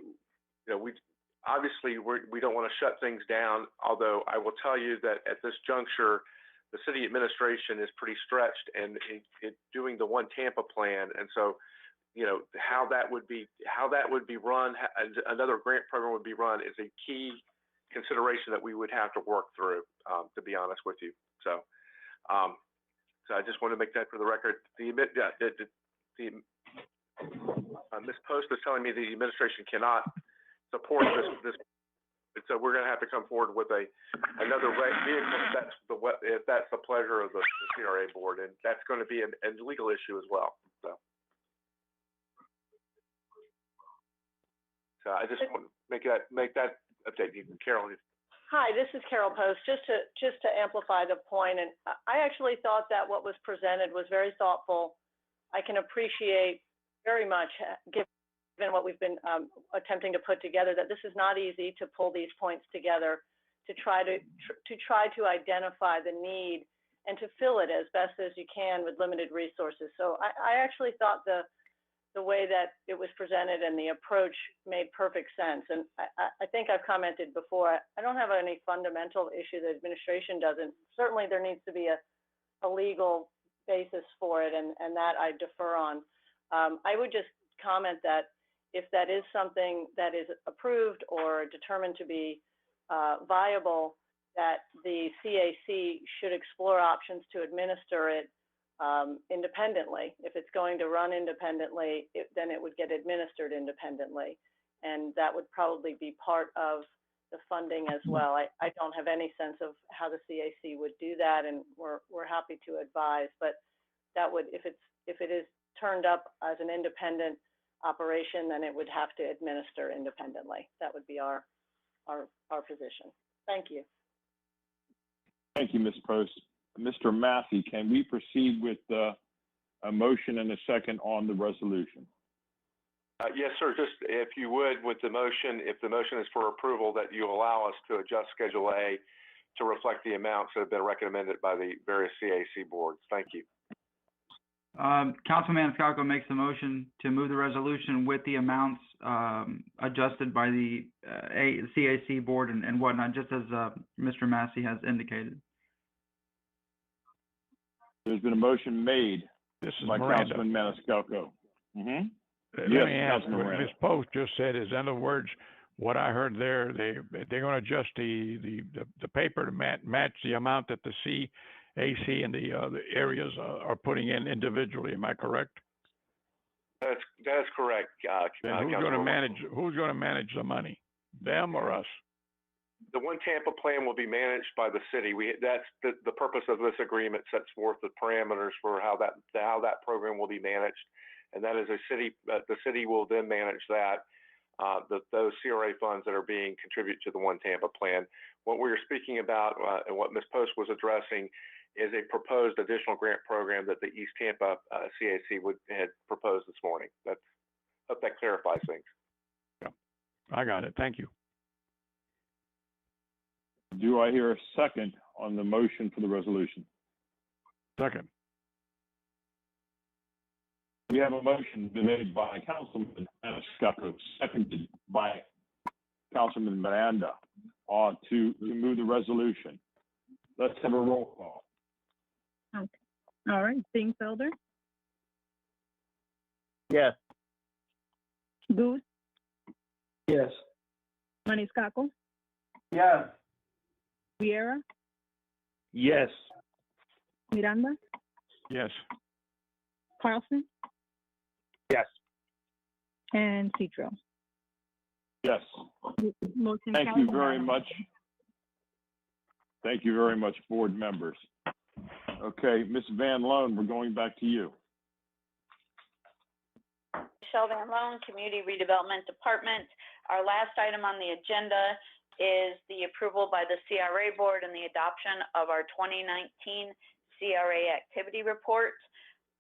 don't want to shut things down, although I will tell you that at this juncture, the city administration is pretty stretched and doing the One Tampa plan. And so, how that would be run, another grant program would be run, is a key consideration that we would have to work through, to be honest with you. So, so I just want to make that for the record. Ms. Post is telling me the administration cannot support this. So we're going to have to come forward with another vehicle if that's the pleasure of the CRA board, and that's going to be a legal issue as well. So I just want to make that update. Carol. Hi, this is Carol Post. Just to amplify the point, and I actually thought that what was presented was very thoughtful. I can appreciate very much, given what we've been attempting to put together, that this is not easy to pull these points together to try to identify the need and to fill it as best as you can with limited resources. So I actually thought the way that it was presented and the approach made perfect sense. And I think I've commented before, I don't have any fundamental issue the administration doesn't. Certainly there needs to be a legal basis for it, and that I defer on. I would just comment that if that is something that is approved or determined to be viable, that the CAC should explore options to administer it independently. If it's going to run independently, then it would get administered independently. And that would probably be part of the funding as well. I don't have any sense of how the CAC would do that, and we're happy to advise, but that would, if it is turned up as an independent operation, then it would have to administer independently. That would be our position. Thank you. Thank you, Ms. Post. Mr. Massey, can we proceed with a motion and a second on the resolution? Yes, sir. Just if you would, with the motion, if the motion is for approval, that you allow us to adjust Schedule A to reflect the amounts that have been recommended by the various CAC boards. Thank you. Councilman Maniscalco makes a motion to move the resolution with the amounts adjusted by the CAC board and whatnot, just as Mr. Massey has indicated. There's been a motion made by Miranda. Councilman Maniscalco. Mm-hmm. Let Yes, me ask, Councilman what Miranda. Ms. Post just said is, in other words, what I heard there, they're going to adjust the paper to match the amount that the CAC and the areas are putting in individually. Am I correct? That is correct. Then who's going to manage the money? Them or us? The One Tampa plan will be managed by the city. That's the purpose of this agreement, sets forth the parameters for how that program will be managed, and that is the city will then manage that. Those CRA funds that are being contributed to the One Tampa plan. What we were speaking about and what Ms. Post was addressing is a proposed additional grant program that the East Tampa CAC had proposed this morning. Hope that clarifies things. Yeah, I got it. Thank you. Do I hear a second on the motion for the resolution? Second. We have a motion made by Councilman Maniscalco, seconded by Councilman Miranda, to move the resolution. Let's have a roll call. Okay. All right. Dingfelder? Yes. Goose? Yes. Maniscalco? Yes. Vieira? Yes. Miranda? Yes. Carlson? Yes. And Citro. Yes. Motion Thank carried you very unanimously. much. Thank you very much, board members. Okay, Ms. Van Loan, we're going back to you. Michelle Van Loan, Community Redevelopment Department. Our last item on the agenda is the approval by the CRA Board and the adoption of our 2019 CRA activity report.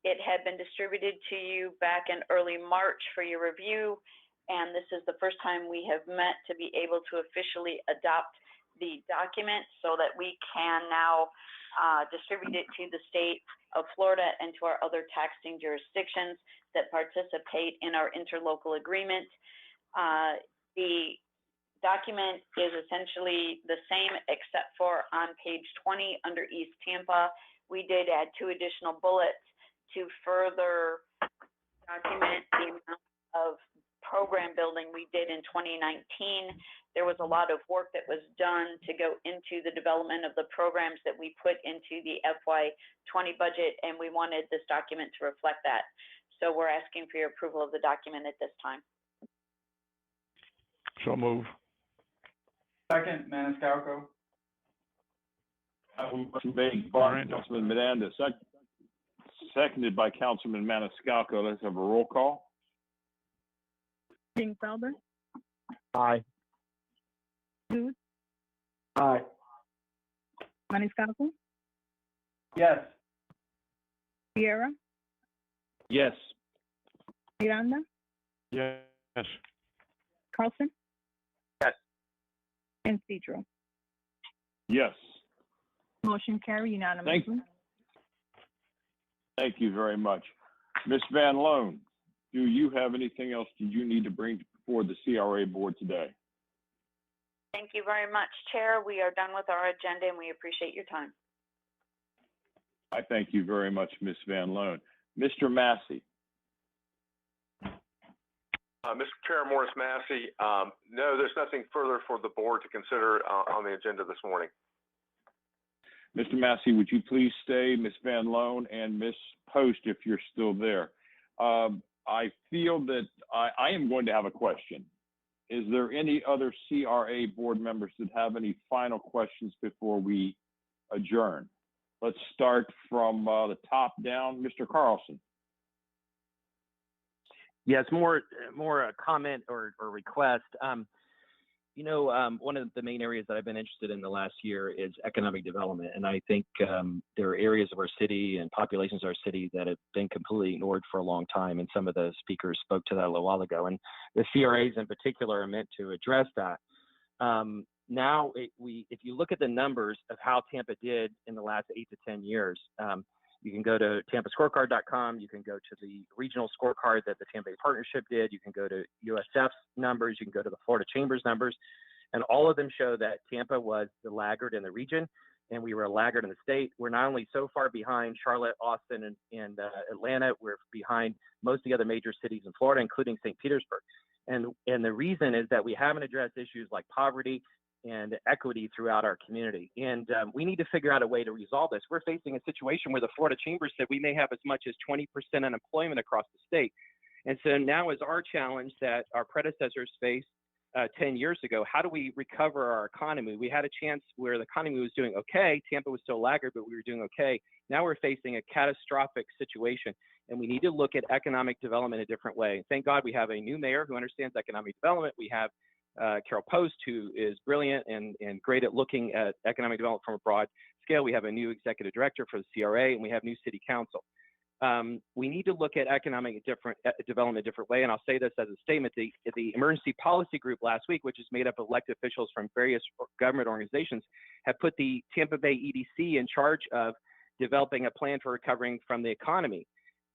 It had been distributed to you back in early March for your review, and this is the first time we have met to be able to officially adopt the document so that we can now distribute it to the state of Florida and to our other taxing jurisdictions that participate in our interlocal agreement. The document is essentially the same except for on page 20 under East Tampa, we did add 2 additional bullets to further document the amount of program building we did in 2019. There was a lot of work that was done to go into the development of the programs that we put into the FY20 budget, and we wanted this document to reflect that. So we're asking for your approval of the document at this time. So move. Second, Maniscalco. Motion made by Councilman Miranda, seconded by Councilman Maniscalco. Let's have a roll call. Dingfelder? Aye. Goose? Aye. Maniscalco? Yes. Vieira? Yes. Miranda? Yes. Carlson? Yes. And Citro. Yes. Motion carried unanimously. Thank you very much. Ms. Van Loan, do you have anything else that you need to bring before the CRA board today? Thank you very much, Chair. We are done with our agenda and we appreciate your time. I thank you very much, Ms. Van Loan. Mr. Massey. Mr. Chair, Morris Massey, no, there's nothing further for the board to consider on the agenda this morning. Mr. Massey, would you please stay, Ms. Van Loan and Ms. Post, if you're still there. I feel that I am going to have a question. Is there any other CRA board members that have any final questions before we adjourn? Let's start from the top down. Mr. Carlson. Yes, more a comment or request. One of the main areas that I've been interested in the last year is economic development. And I think there are areas of our city and populations of our city that have been completely ignored for a long time. And some of the speakers spoke to that a little while ago. And the CRAs in particular are meant to address that. Now, if you look at the numbers of how Tampa did in the last 8 to 10 years, You can go to tampascorecard.com. You can go to the regional scorecard that the Tampa Bay Partnership did. You can go to USF's numbers. You can go to the Florida Chamber's numbers. And all of them show that Tampa was the laggard in the region, and we were a laggard in the state. We're not only so far behind Charlotte, Austin, and Atlanta, we're behind most of the other major cities in Florida, including St. Petersburg. And the reason is that we haven't addressed issues like poverty and equity throughout our community. And we need to figure out a way to resolve this. We're facing a situation where the Florida Chamber said we may have as much as 20% unemployment across the state. And so now is our challenge that our predecessors faced 10 years ago. How do we recover our economy? We had a chance where the economy was doing okay. Tampa was still a laggard, but we were doing okay. Now we're facing a catastrophic situation, and we need to look at economic development a different way. Thank God we have a new mayor who understands economic development. We have Carol Post, who is brilliant and great at looking at economic development from a broad scale. We have a new executive director for the CRA, and we have new city council. We need to look at economic development a different way. And I'll say this as a statement, the emergency policy group last week, which is made up of elected officials from various government organizations, have put the Tampa Bay EDC in charge of developing a plan for recovering from the economy.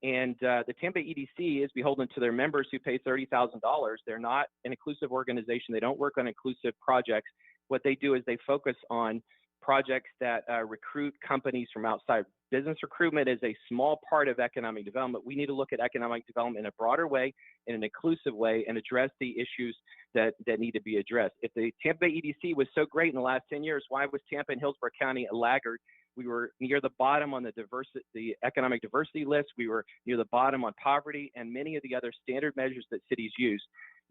And the Tampa Bay EDC is beholden to their members who pay $30,000. They're not an inclusive organization. They don't work on inclusive projects. What they do is they focus on projects that recruit companies from outside. Business recruitment is a small part of economic development. We need to look at economic development in a broader way, in an inclusive way, and address the issues that need to be addressed. If the Tampa Bay EDC was so great in the last 10 years, why was Tampa and Hillsborough County a laggard? We were near the bottom on the economic diversity list. We were near the bottom on poverty and many of the other standard measures that cities use.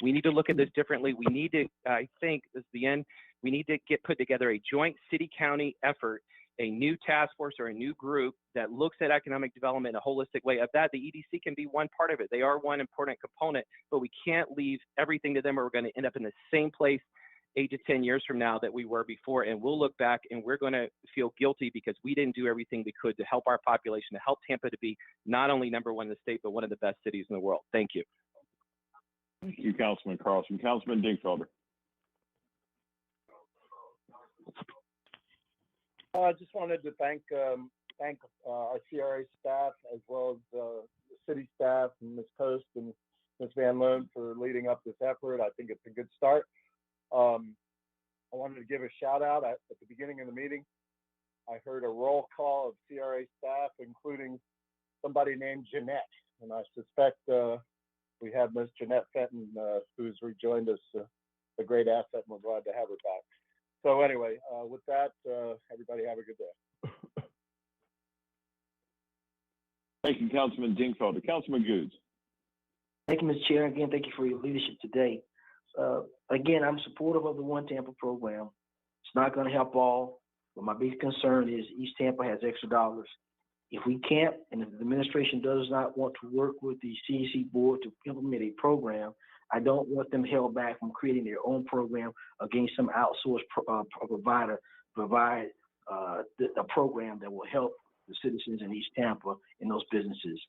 We need to look at this differently. We need to, I think, this is the end, we need to put together a joint city-county effort, a new task force or a new group that looks at economic development in a holistic way. Of that, the EDC can be one part of it. They are one important component, but we can't leave everything to them or we're going to end up in the same place 8 to 10 years from now that we were before. And we'll look back and we're going to feel guilty because we didn't do everything we could to help our population, to help Tampa to be not only #1 in the state, but one of the best cities in the world. Thank you. Thank you, Councilman Carlson. Councilman Dingfelder. I just wanted to thank our CRA staff as well as the city staff and Ms. Post and Ms. Van Loon for leading up this effort. I think it's a good start. I wanted to give a shout out at the beginning of the meeting. I heard a roll call of CRA staff, including somebody named Jeanette, and I suspect we have Ms. Jeanette Fenton, who's rejoined us, a great asset, and we're glad to have her back. So anyway, with that, everybody have a good day. Thank you, Councilman Dingfelder. Councilman Goods. Thank you, Mr. Chair. Again, thank you for your leadership today. Again, I'm supportive of the One Tampa program. It's not going to help all, but my big concern is East Tampa has extra dollars. If we can't, and if the administration does not want to work with the CEC board to implement a program, I don't want them held back from creating their own program against some outsourced provider, provide a program that will help the citizens in East Tampa and those businesses.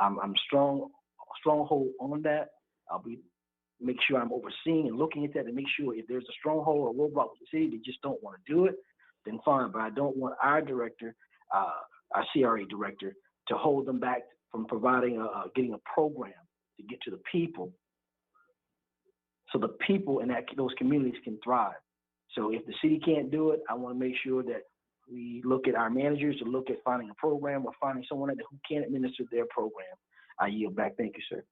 I'm stronghold on that. I'll make sure I'm overseeing and looking at that and make sure if there's a stronghold or roadblock with the city, they just don't want to do it, then fine. But I don't want our director, our CRA director, to hold them back from providing getting a program to get to the people, so the people in those communities can thrive. So if the city can't do it, I want to make sure that we look at our managers to look at finding a program or finding someone who can administer their program. I yield back. Thank you, sir.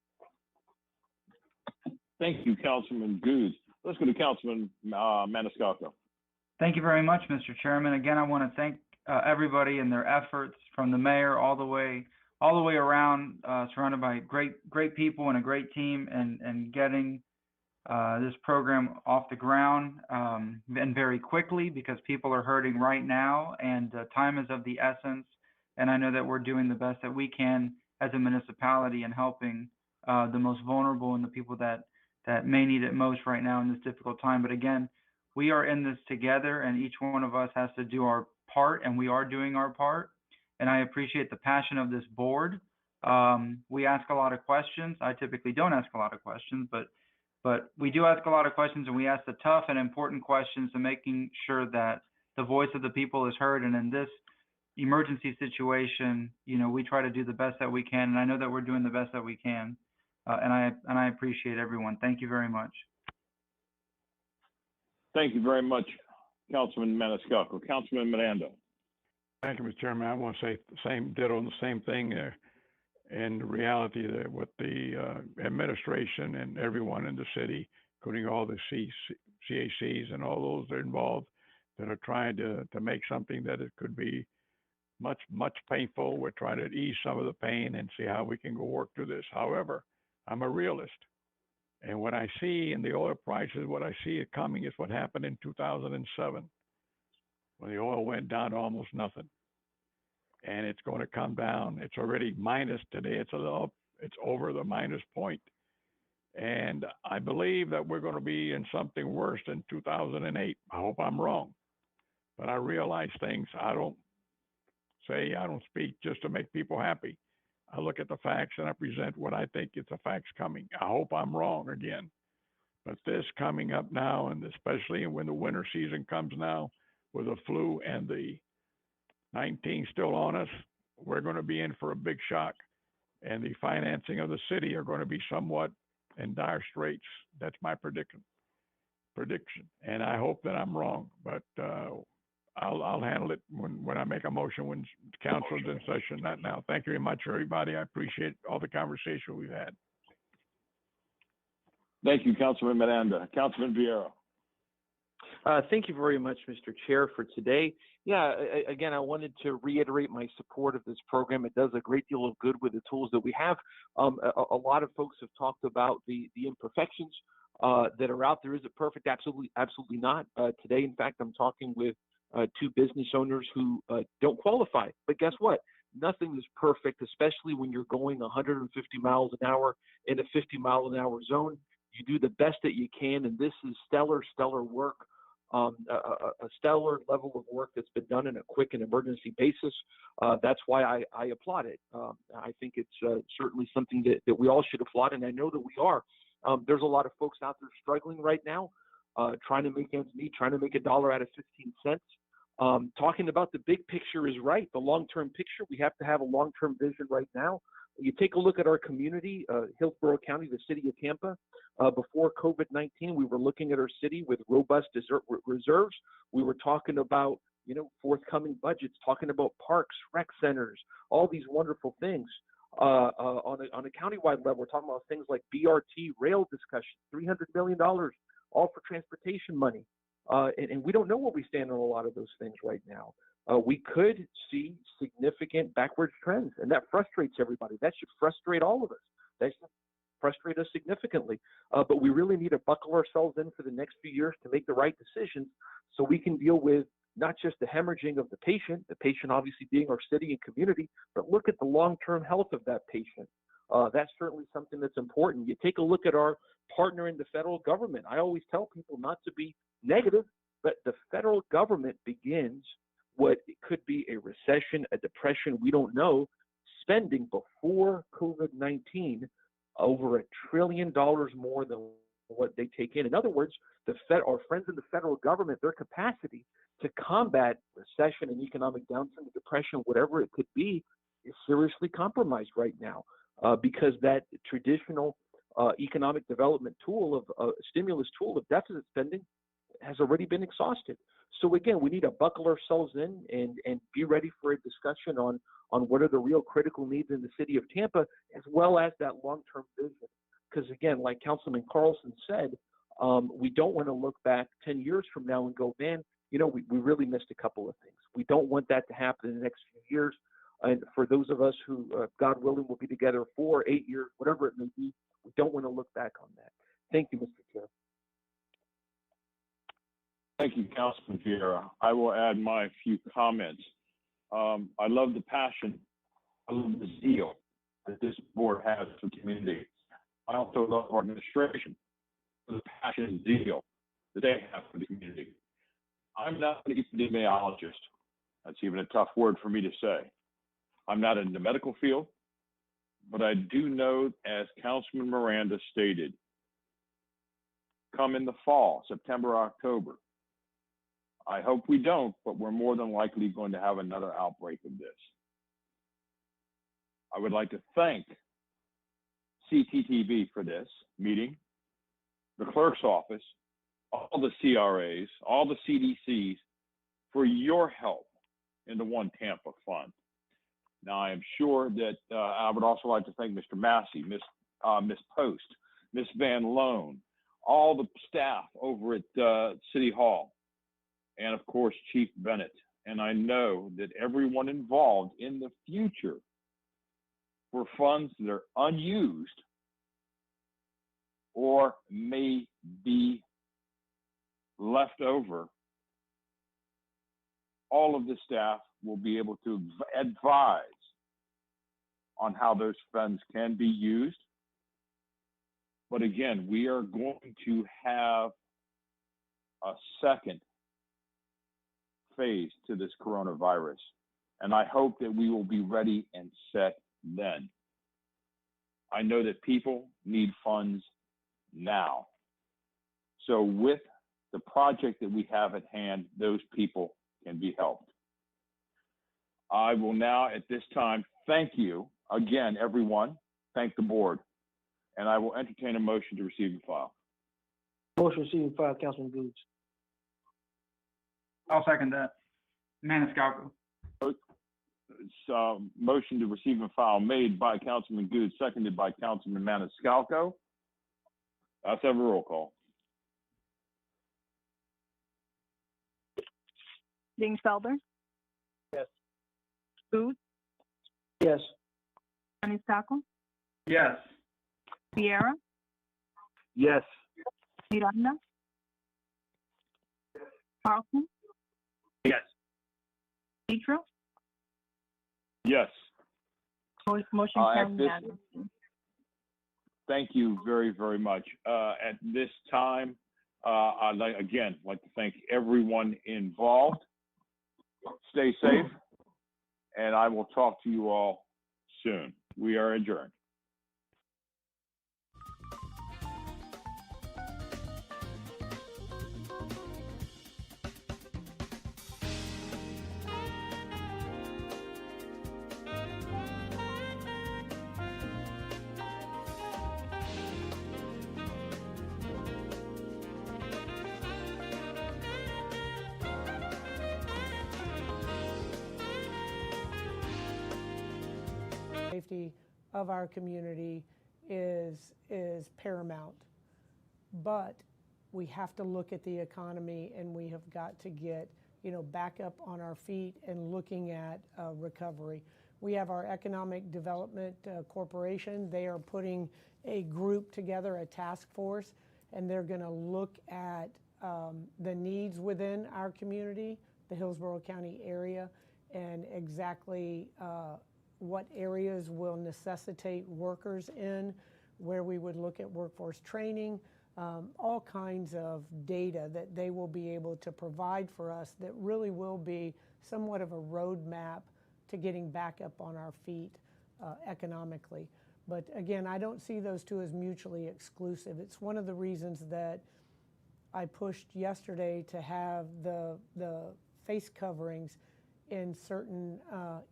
Thank you, Councilman Goods. Let's go to Councilman Maniscalco. Thank you very much, Mr. Chairman. Again, I want to thank everybody and their efforts, from the mayor all the way around, surrounded by great people and a great team, and getting this program off the ground and very quickly, because people are hurting right now and time is of the essence. And I know that we're doing the best that we can as a municipality in helping the most vulnerable and the people that may need it most right now in this difficult time. But again, we are in this together, and each one of us has to do our part, and we are doing our part. And I appreciate the passion of this board. We ask a lot of questions. I typically don't ask a lot of questions, but we do ask a lot of questions, and we ask the tough and important questions, and making sure that the voice of the people is heard. And in this emergency situation, we try to do the best that we can, and I know that we're doing the best that we can. And I appreciate everyone. Thank you very much. Thank you very much, Councilman Maniscalco. Councilman Miranda. Thank you, Mr. Chairman. I want to say the same, ditto on the same thing there. And the reality that with the administration and everyone in the city, including all the CACs and all those that are involved that are trying to make something that it could be much, much painful. We're trying to ease some of the pain and see how we can go work through this. However, I'm a realist. And what I see in the oil prices, what I see it coming is what happened in 2007 when the oil went down to almost nothing. And it's going to come down. It's already minus today. It's a little, it's over the minus point. And I believe that we're going to be in something worse than 2008. I hope I'm wrong. But I realize things. I don't speak just to make people happy. I look at the facts and I present what I think is the facts coming. I hope I'm wrong again. But this coming up now, and especially when the winter season comes now, with the flu and the 19 still on us, we're going to be in for a big shock. And the financing of the city are going to be somewhat in dire straits. That's my prediction. And I hope that I'm wrong, but I'll handle it when I make a motion when council's in session, not now. Thank you very much, everybody. I appreciate all the conversation we've had. Thank you, Councilman Miranda. Councilman Vieira. Thank you very much, Mr. Chair, for today. Yeah, again, I wanted to reiterate my support of this program. It does a great deal of good with the tools that we have. A lot of folks have talked about the imperfections that are out there. Is it perfect? Absolutely, absolutely not. Today, in fact, I'm talking with two business owners who don't qualify. But guess what? Nothing is perfect, especially when you're going 150 miles an hour in a 50-mile-an-hour zone. You do the best that you can, and this is stellar work. A stellar level of work that's been done in a quick and emergency basis. That's why I applaud it. I think it's certainly something that we all should applaud, and I know that we are. There's a lot of folks out there struggling right now, trying to make ends meet, trying to make $1 out of 15 cents. Talking about the big picture is right. The long-term picture, we have to have a long-term vision right now. You take a look at our community, Hillsborough County, the city of Tampa. Before COVID-19, we were looking at our city with robust reserves. We were talking about, forthcoming budgets, talking about parks, rec centers, all these wonderful things. On a countywide level, we're talking about things like BRT, rail discussion, $300 million, all for transportation money. And we don't know where we stand on a lot of those things right now. We could see significant backwards trends, and that frustrates everybody. That should frustrate all of us. That should frustrate us significantly. But we really need to buckle ourselves in for the next few years to make the right decisions so we can deal with not just the hemorrhaging of the patient obviously being our city and community, but look at the long-term health of that patient. That's certainly something that's important. You take a look at our partner in the federal government. I always tell people not to be negative, but the federal government begins what could be a recession, a depression, we don't know, spending before COVID-19 over $1 trillion more than what they take in. In other words, our friends in the federal government, their capacity to combat recession and economic downturn, depression, whatever it could be, is seriously compromised right now because that traditional economic development tool of stimulus tool of deficit spending has already been exhausted. So again, we need to buckle ourselves in and be ready for a discussion on what are the real critical needs in the city of Tampa, as well as that long-term vision. Because again, like Councilman Carlson said, we don't want to look back 10 years from now and go, man, we really missed a couple of things. We don't want that to happen in the next few years. And for those of us who, God willing, will be together 4, 8 years, whatever it may be, we don't want to look back on that. Thank you, Mr. Chair. Thank you, Councilman Vieira. I will add my few comments. I love the passion. I love the zeal that this board has for the community. I also love our administration for the passion and zeal that they have for the community. I'm not an epidemiologist. That's even a tough word for me to say. I'm not in the medical field, but I do know, as Councilman Miranda stated, come in the fall, September, October, I hope we don't, but we're more than likely going to have another outbreak of this. I would like to thank CTTV for this meeting, the clerk's office, all the CRAs, all the CDCs for your help in the One Tampa Fund. Now, I am sure that I would also like to thank Mr. Massey, Miss Post, Miss Van Loan, all the staff over at City Hall, and of course, Chief Bennett. And I know that everyone involved in the future for funds that are unused or may be left over, all of the staff will be able to advise on how those funds can be used. But again, we are going to have a second phase to this coronavirus. And I hope that we will be ready and set then. I know that people need funds now. So with the project that we have at hand, those people can be helped. I will now at this time thank you again, everyone. Thank the board. And I will entertain a motion to receive and file. Motion to receive and file, Councilman Goods. I'll second that. Maniscalco. It's motion to receive and file made by Councilman Good, seconded by Councilman Maniscalco. Let's have a roll call. Dingfelder? Yes. Booth? Yes. Maniscalco? Yes. Sierra? Yes. Miranda? Carlson? Yes. Petro? Yes. Motion carried unanimously. Thank you very, very much. At this time, I'd like to thank everyone involved. Stay safe, and I will talk to you all soon. We are adjourned. Safety of our community is paramount. But we have to look at the economy, and we have got to get, back up on our feet and looking at recovery. We have our Economic Development Corporation. They are putting a group together, a task force, and they're going to look at the needs within our community, the Hillsborough County area, and exactly what areas will necessitate workers in, where we would look at workforce training, all kinds of data that they will be able to provide for us that really will be somewhat of a roadmap to getting back up on our feet economically. But again, I don't see those two as mutually exclusive. It's one of the reasons that I pushed yesterday to have the face coverings in certain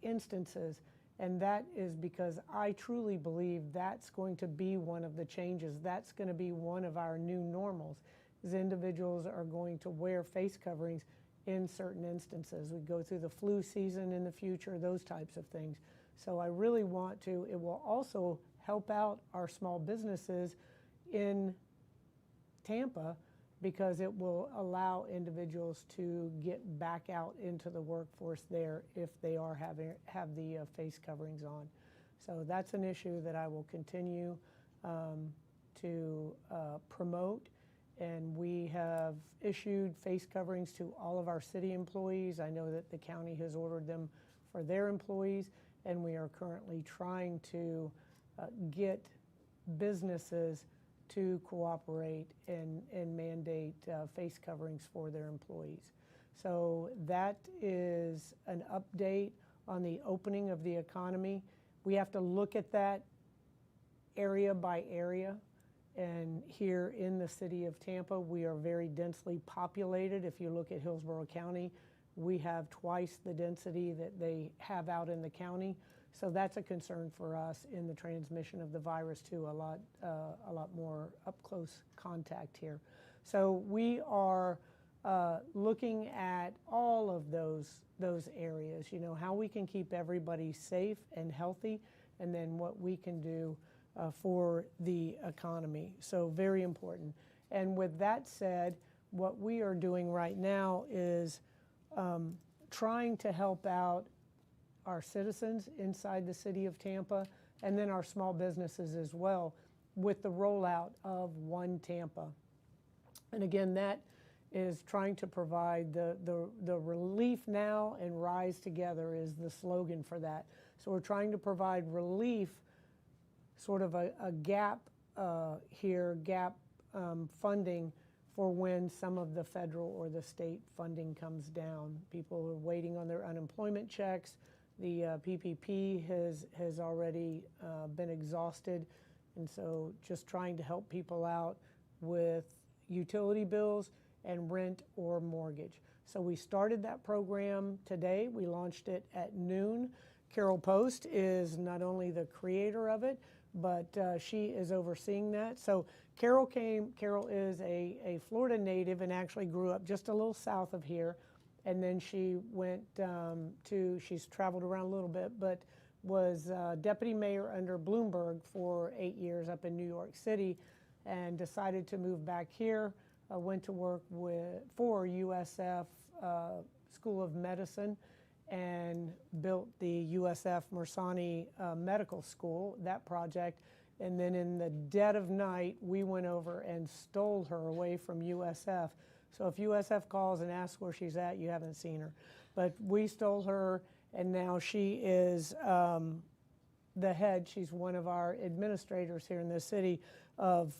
instances. And that is because I truly believe that's going to be one of the changes. That's going to be one of our new normals, is individuals are going to wear face coverings in certain instances. We go through the flu season in the future, those types of things. So I really want to, it will also help out our small businesses in Tampa, because it will allow individuals to get back out into the workforce there if they are have the face coverings on. So that's an issue that I will continue to promote. And we have issued face coverings to all of our city employees. I know that the county has ordered them for their employees, and we are currently trying to get businesses to cooperate and mandate face coverings for their employees. So that is an update on the opening of the economy. We have to look at that area by area And here in the city of Tampa, we are very densely populated. If you look at Hillsborough County, we have twice the density that they have out in the county. So that's a concern for us in the transmission of the virus too, a lot more up close contact here. So we are looking at all of those areas, you know, how we can keep everybody safe and healthy, and then what we can do for the economy. So very important. And with that said, what we are doing right now is trying to help out our citizens inside the city of Tampa, and then our small businesses as well, with the rollout of One Tampa. And again, that is trying to provide the relief now, and rise together is the slogan for that. So we're trying to provide relief, sort of a gap funding for when some of the federal or the state funding comes down. People are waiting on their unemployment checks. The PPP has already been exhausted, and so just trying to help people out with utility bills and rent or mortgage. So we started that program today. We launched it at noon. Carol Post is not only the creator of it, but she is overseeing that. So Carol is a Florida native and actually grew up just a little south of here. And then she went she's traveled around a little bit, but was deputy mayor under Bloomberg for 8 years up in New York City, and decided to move back here. Went to work for USF School of Medicine, and built the USF Mersani Medical School, that project. And then in the dead of night, we went over and stole her away from USF. So if USF calls and asks where she's at, you haven't seen her. But we stole her, and now she is the head. She's one of our administrators here in this city of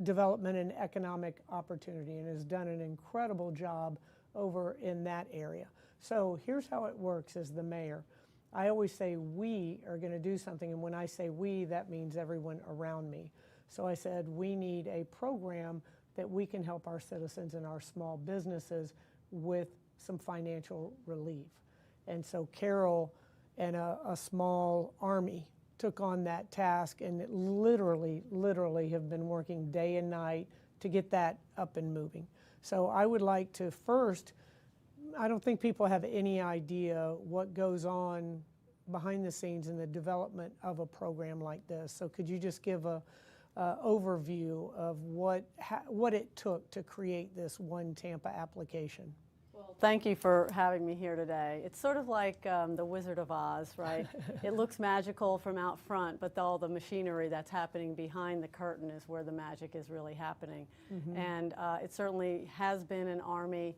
development and economic opportunity, and has done an incredible job over in that area. So here's how it works as the mayor. I always say we are going to do something, and when I say we, that means everyone around me. So I said we need a program that we can help our citizens and our small businesses with some financial relief. And so Carol and a small army took on that task, and it literally have been working day and night to get that up and moving. So I would like to first, I don't think people have any idea what goes on behind the scenes in the development of a program like this. So could you just give a overview of what it took to create this One Tampa application? Well, thank you for having me here today. It's sort of like the Wizard of Oz, right? It looks magical from out front, but all the machinery that's happening behind the curtain is where the magic is really happening. Mm-hmm. And it certainly has been an army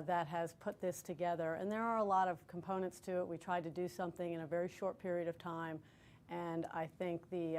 that has put this together. And there are a lot of components to it. We tried to do something in a very short period of time, and I think the